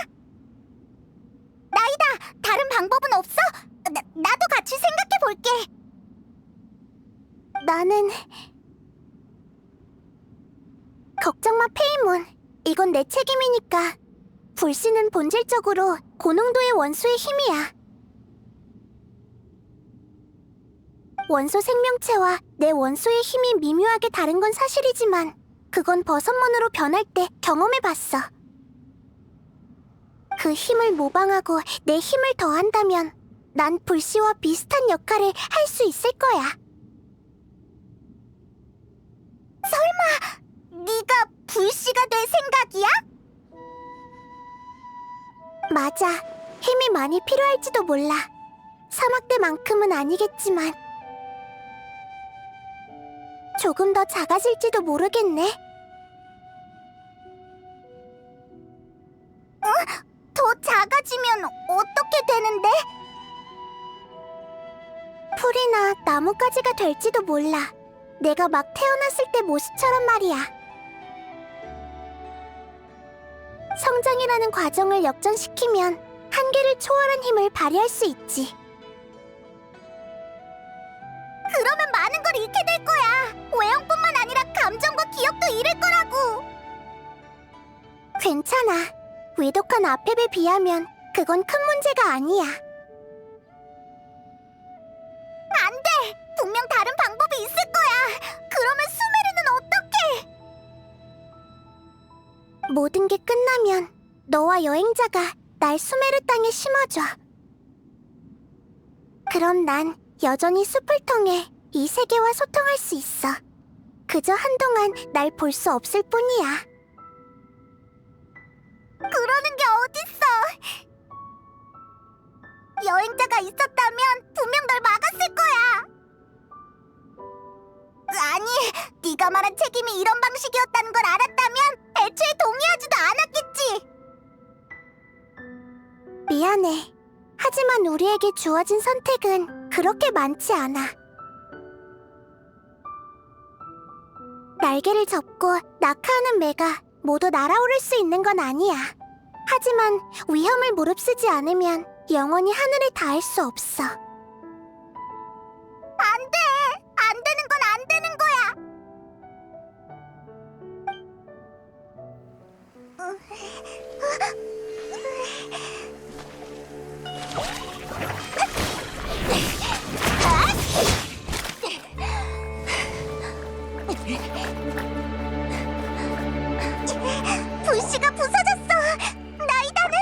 나이다. 다른 방법은 없어? 나도 같이 생각해 볼게. 나는... 걱정 마, 페이몬. 이건 내 책임이니까. 불씨는 본질적으로 고농도의 원소의 힘이야. 원소 생명체와 내 원소의 힘이 미묘하게 다른 건 사실이지만 그건 버섯몬으로 변할 때 경험해봤어. 그 힘을 모방하고 내 힘을 더한다면 난 불씨와 비슷한 역할을 할 수 있을 거야. 설마 네가 불씨가 될 생각이야? 맞아. 힘이 많이 필요할지도 몰라. 사막 때만큼은 아니겠지만 조금 더 작아질지도 모르겠네. 더 작아지면 어떻게 되는데? 풀이나 나뭇가지가 될지도 몰라. 내가 막 태어났을 때 모습처럼 말이야. 성장이라는 과정을 역전시키면 한계를 초월한 힘을 발휘할 수 있지. 그러면 많은 걸 잃게 될 거야. 외형뿐만 아니라 감정과 기억도 잃을 거라고. 괜찮아. 위독한 아펩에 비하면 그건 큰 문제가 아니야. 안 돼! 분명 다른 방법이 있을 거야. 그러면 수메르는 어떡해? 모든 게 끝나면 너와 여행자가 날 수메르 땅에 심어줘. 그럼 난 여전히 숲을 통해 이 세계와 소통할 수 있어. 그저 한동안 날 볼 수 없을 뿐이야. 그러는 게 어딨어? 여행자가 있었다면 분명 널 막았을 거야. 아니, 네가 말한 책임이 이런 방식이었다는 걸 알았다면 애초에 동의하지도 않았겠지. 미안해. 하지만 우리에게 주어진 선택은 그렇게 많지 않아. 날개를 접고 낙하하는 매가 모두 날아오를 수 있는 건 아니야. 하지만 위험을 무릅쓰지 않으면 영원히 하늘에 닿을 수 없어. 안 돼! 안 되는 건 안 되는 거야! 불씨가 부서졌어! 나이다는!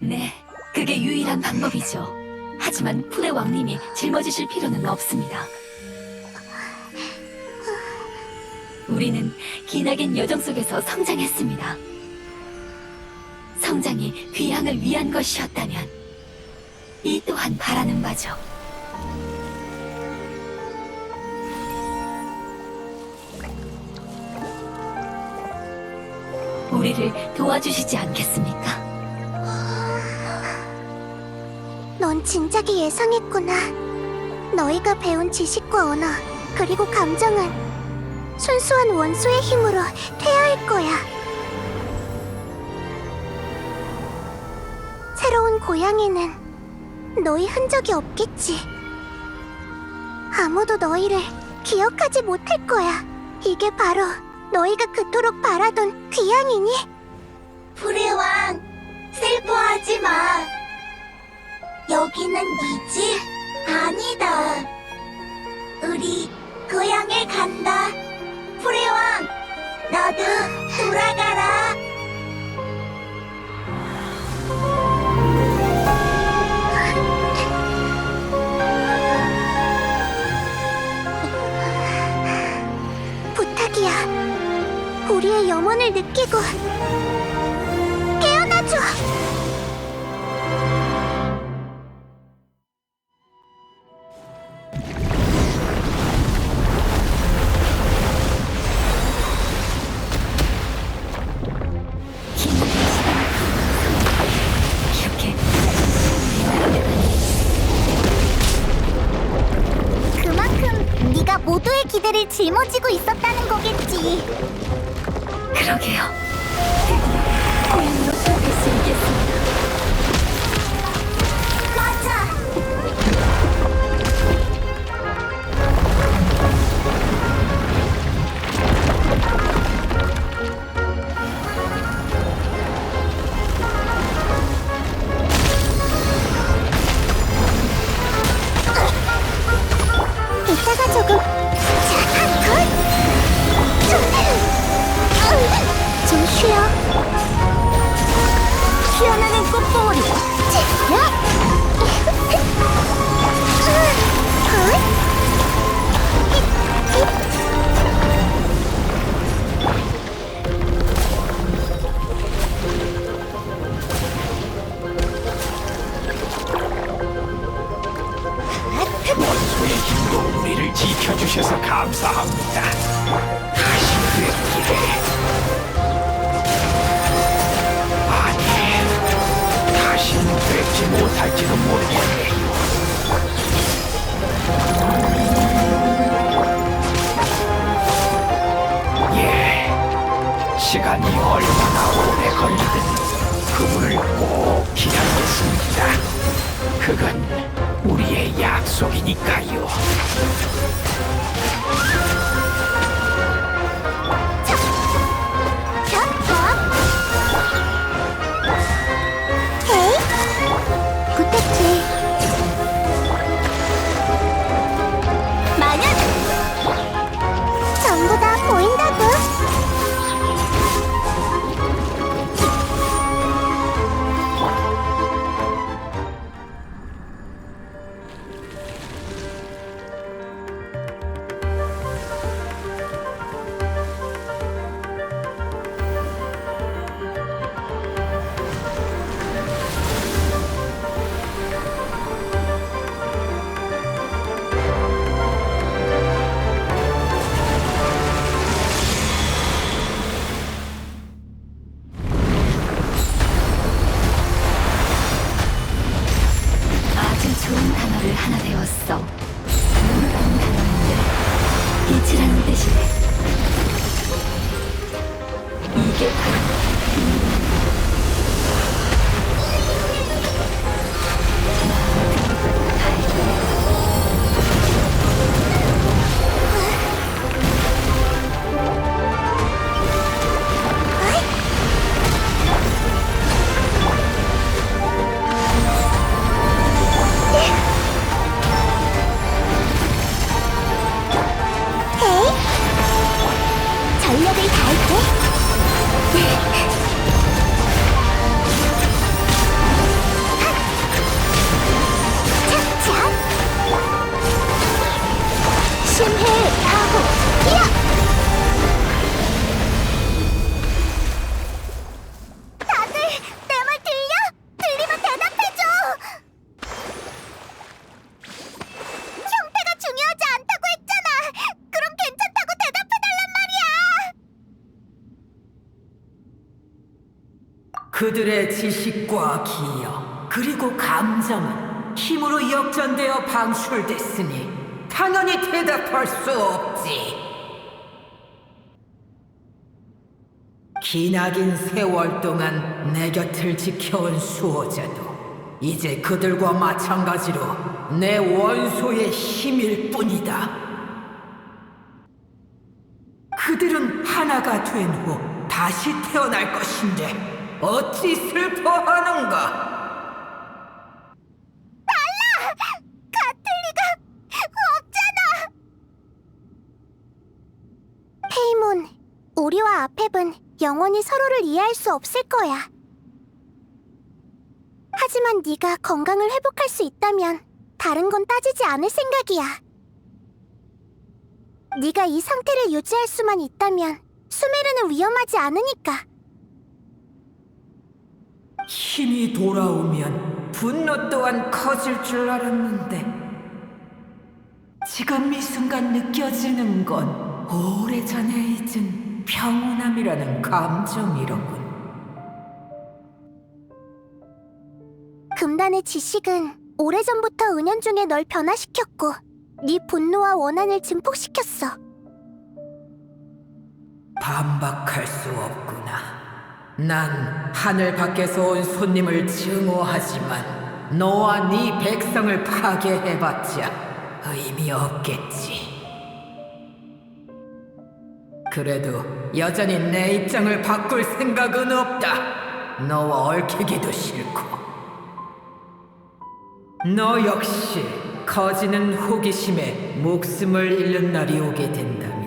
네, 그게 유일한 방법이죠. 하지만 풀의 왕님이 짊어지실 필요는 없습니다. 우리는 기나긴 여정 속에서 성장했습니다. 성장이 귀향을 위한 것이었다면 이 또한 바라는 바죠. 우리를 도와주시지 않겠습니까? 넌 진작에 예상했구나. 너희가 배운 지식과 언어, 그리고 감정은 순수한 원소의 힘으로 퇴화할 거야. 새로운 고향에는 너희 흔적이 없겠지. 아무도 너희를 기억하지 못할 거야. 이게 바로 너희가 그토록 바라던 귀향이니? 불의 왕, 슬퍼하지 마. 여기는 네 집 아니다. 우리 고향에 간다. 프레왕, 너도 돌아가라. 부탁이야. 우리의 영혼을 느끼고 깨어나줘. 이렇게 그만큼 네가 모두의 기대를 짊어지고 있었다는 거겠지. 그러게요. 드디어 고향으로 돌아갈 수 있겠습니다. 가자. 이따가 조금. 자, 굿. 좀 쉬어. 피어나는 꽃봉오리. 원소의 힘으로 우리를 지켜주셔서 감사합니다. 다시 뵙기를. 아니, 다시는 뵙지 못할지도 모르겠네요. 예, 시간이 얼마나 오래 걸리든 그분을 꼭 기다리겠습니다. 그건 우리의 약속이니까요. 헤이, 부탁해. 마녀, 전부 다 보인다고. 아주 좋은 단어를 하나 배웠어. 눈이라는 단어인데 빛이라는 대신에 이게 바로 헤이, 전력을 다할게. 착착. 심해 가호. 이야. 다들 내 말 들려? 들리면 대답해줘. 형태가 중요하지 않다고 했잖아. 그럼 괜찮다고 대답해달란 말이야. 그들의 지식과 기억 그리고 감정은 힘으로 역전되어 방출됐으니 당연히 대답할 수 없지. 기나긴 세월 동안 내 곁을 지켜온 수호자도 이제 그들과 마찬가지로 내 원소의 힘일 뿐이다. 그들은 하나가 된 후 다시 태어날 것인데 어찌 슬퍼하는가? 같을 리가 없잖아. 아몬, 우리와 아펩은 영원히 서로를 이해할 수 없을 거야. 하지만 네가 건강을 회복할 수 있다면 다른 건 따지지 않을 생각이야. 네가 이 상태를 유지할 수만 있다면 수메르는 위험하지 않으니까. 힘이 돌아오면 분노 또한 커질 줄 알았는데 지금 이 순간 느껴지는 건 오래전에 잊은 평온함이라는 감정이로군. 금단의 지식은 오래전부터 은연중에 널 변화시켰고 네 분노와 원한을 증폭시켰어. 반박할 수 없구나. 난 하늘 밖에서 온 손님을 증오하지만 너와 네 백성을 파괴해봤자 의미 없겠지. 그래도 여전히 내 입장을 바꿀 생각은 없다. 너와 얽히기도 싫고. 너 역시 커지는 호기심에 목숨을 잃는 날이 오게 된다면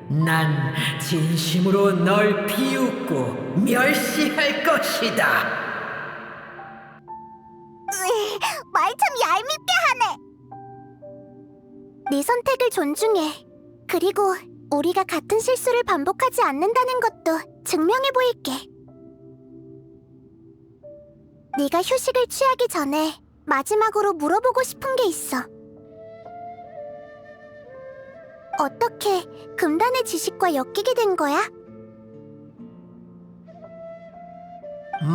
난 진심으로 널 비웃고 멸시할 것이다. 말 참 얄밉게 하네. 네 선택을 존중해. 그리고 우리가 같은 실수를 반복하지 않는다는 것도 증명해 보일게. 네가 휴식을 취하기 전에 마지막으로 물어보고 싶은 게 있어. 어떻게 금단의 지식과 엮이게 된 거야?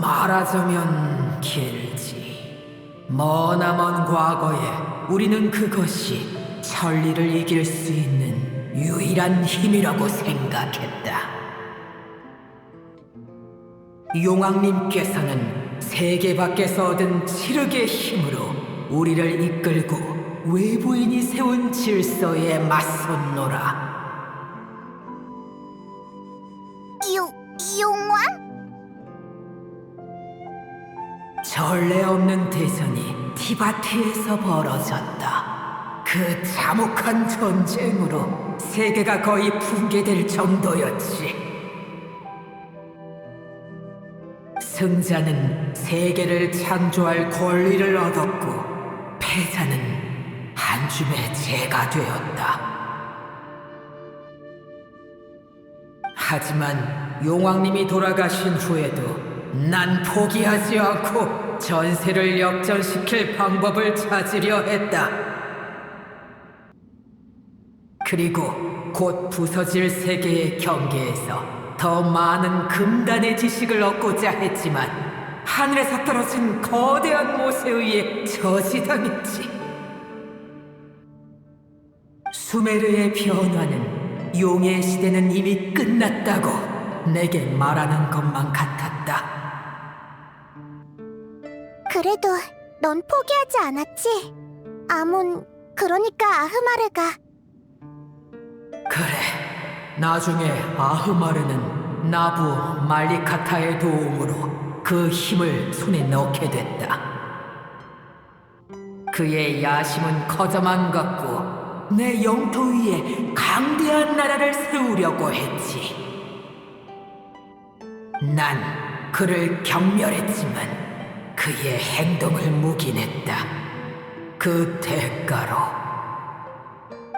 말하자면 길지. 머나먼 과거에 우리는 그것이 천리를 이길 수 있는 유일한 힘이라고 생각했다. 용왕님께서는 세계 밖에서 얻은 칠흑의 힘으로 우리를 이끌고 외부인이 세운 질서에 맞섰노라. 용왕? 전례 없는 대전이 티바티에서 벌어졌다. 그 참혹한 전쟁으로 세계가 거의 붕괴될 정도였지. 승자는 세계를 창조할 권리를 얻었고 패자는 한 줌의 재가 되었다. 하지만 용왕님이 돌아가신 후에도 난 포기하지 않고 전세를 역전시킬 방법을 찾으려 했다. 그리고 곧 부서질 세계의 경계에서 더 많은 금단의 지식을 얻고자 했지만 하늘에서 떨어진 거대한 못에 의해 저지당했지. 수메르의 변화는 용의 시대는 이미 끝났다고 내게 말하는 것만 같았다. 그래도 넌 포기하지 않았지? 아몬, 그러니까 아흐마르가. 그래, 나중에 아흐마르는 나부 말리카타의 도움으로 그 힘을 손에 넣게 됐다. 그의 야심은 커져만 갔고 내 영토 위에 강대한 나라를 세우려고 했지. 난 그를 경멸했지만 그의 행동을 묵인했다. 그 대가로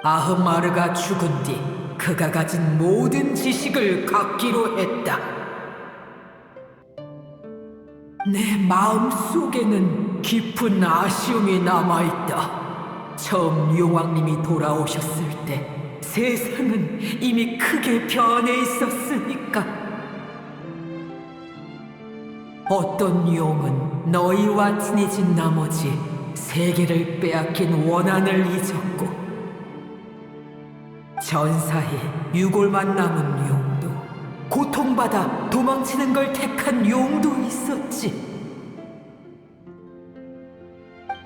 아흐마르가 죽은 뒤 그가 가진 모든 지식을 갖기로 했다. 내 마음 속에는 깊은 아쉬움이 남아있다. 처음 용왕님이 돌아오셨을 때 세상은 이미 크게 변해 있었으니까. 어떤 용은 너희와 친해진 나머지 세계를 빼앗긴 원한을 잊었고 전사에 유골만 남은 용도, 고통받아 도망치는 걸 택한 용도 있었지.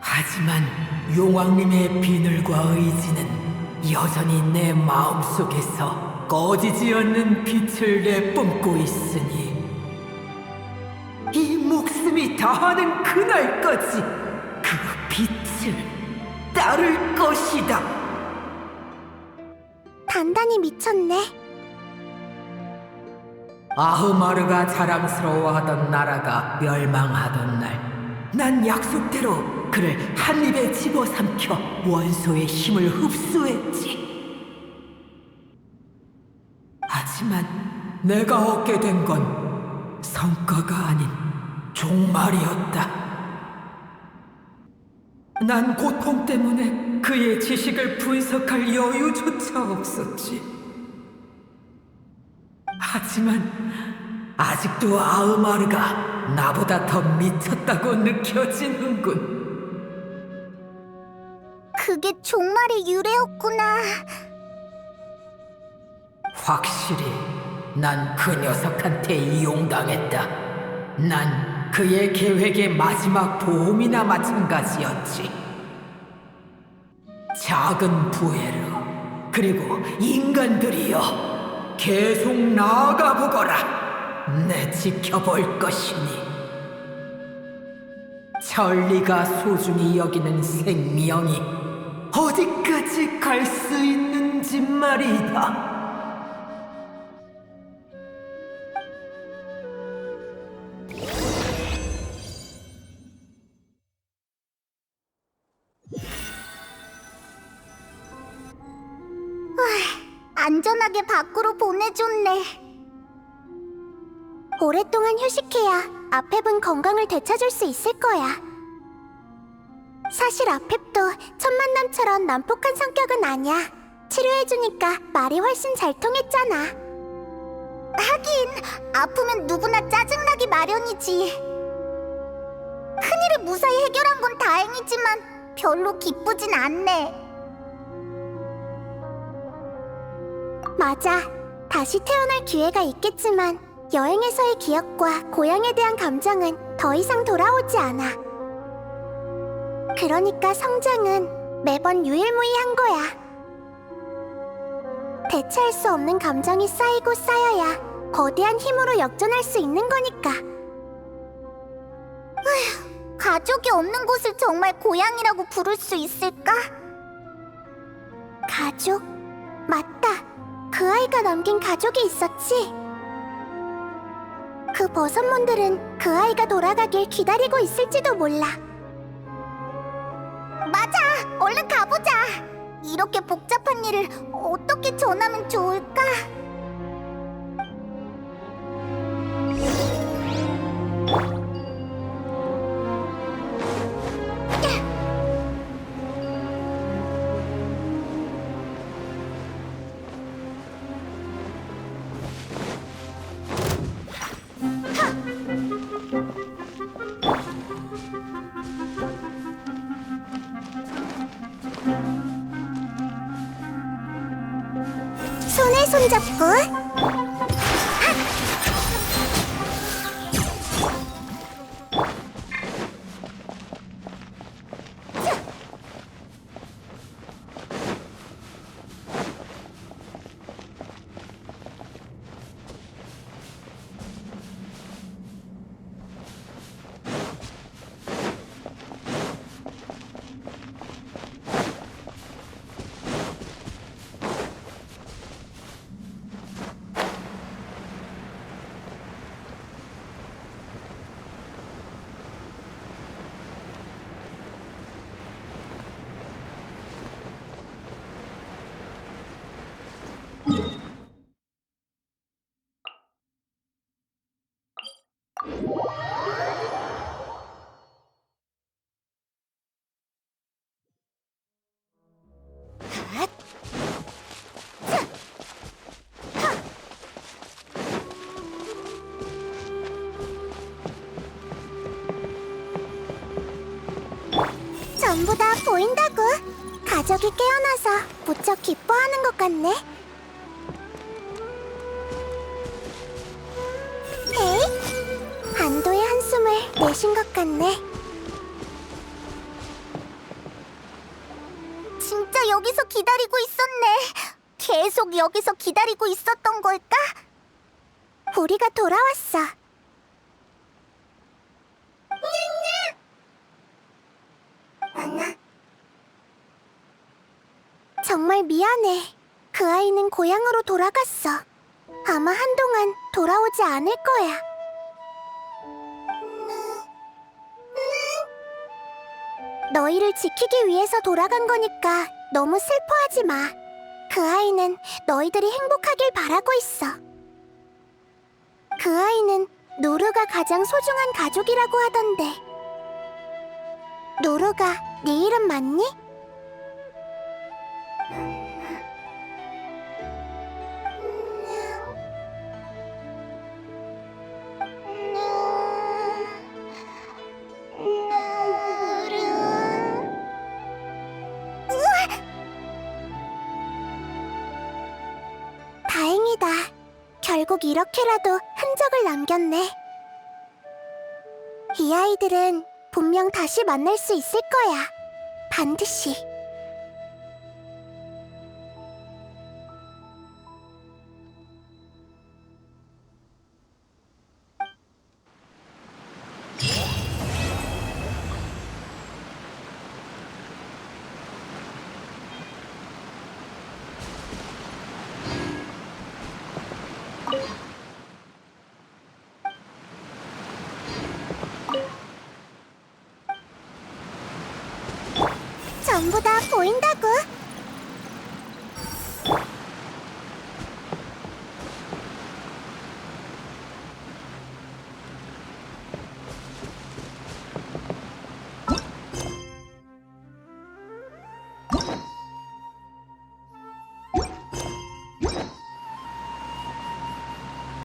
하지만 용왕님의 비늘과 의지는 여전히 내 마음속에서 꺼지지 않는 빛을 내뿜고 있으니 이 목숨이 다하는 그날까지 그 빛을 따를 것이다. 단단히 미쳤네. 아흐마르가 자랑스러워하던 나라가 멸망하던 날 난 약속대로 그를 한 입에 집어삼켜 원소의 힘을 흡수했지. 하지만 내가 얻게 된 건 성과가 아닌 종말이었다. 난 고통 때문에 그의 지식을 분석할 여유조차 없었지. 하지만 아직도 아흐마르가 나보다 더 미쳤다고 느껴지는군. 그게 종말의 유래였구나. 확실히 난 그 녀석한테 이용당했다. 난 그의 계획의 마지막 보험이나 마찬가지였지. 작은 부에르, 그리고 인간들이여, 계속 나아가 보거라. 내 지켜볼 것이니. 천리가 소중히 여기는 생명이 어디까지 갈 수 있는지 말이다. 안전하게 밖으로 보내줬네. 오랫동안 휴식해야 아펩은 건강을 되찾을 수 있을 거야. 사실 아펩도 첫 만남처럼 난폭한 성격은 아니야. 치료해주니까 말이 훨씬 잘 통했잖아. 하긴 아프면 누구나 짜증나기 마련이지. 큰일을 무사히 해결한 건 다행이지만 별로 기쁘진 않네. 맞아. 다시 태어날 기회가 있겠지만 여행에서의 기억과 고향에 대한 감정은 더 이상 돌아오지 않아. 그러니까 성장은 매번 유일무이한 거야. 대체할 수 없는 감정이 쌓이고 쌓여야 거대한 힘으로 역전할 수 있는 거니까. 가족이 없는 곳을 정말 고향이라고 부를 수 있을까? 가족? 맞다. 그 아이가 남긴 가족이 있었지. 그 버섯몬들은 그 아이가 돌아가길 기다리고 있을지도 몰라. 맞아! 얼른 가보자! 이렇게 복잡한 일을 어떻게 전하면 좋을까? 손에 손잡고 전부 다 보인다고. 가족이 깨어나서 무척 기뻐하는 것 같네. 에이? 안도의 한숨을 내쉰 것 같네. 진짜 여기서 기다리고 있었네. 계속 여기서 기다리고 있었던 걸까? 우리가 돌아왔어. 정말 미안해. 그 아이는 고향으로 돌아갔어. 아마 한동안 돌아오지 돌아오지 않을 거야. 너희를 지키기 위해서 돌아간 거니까 너무 슬퍼하지 마. 그 아이는 너희들이 행복하길 바라고 있어. 그 아이는 노루가 가장 소중한 가족이라고 하던데. 노루가 네 이름 맞니? 다행이다. 결국 이렇게라도 흔적을 남겼네. 이 아이들은 분명 다시 만날 수 있을 거야. 반드시. 전부 다 보인다고.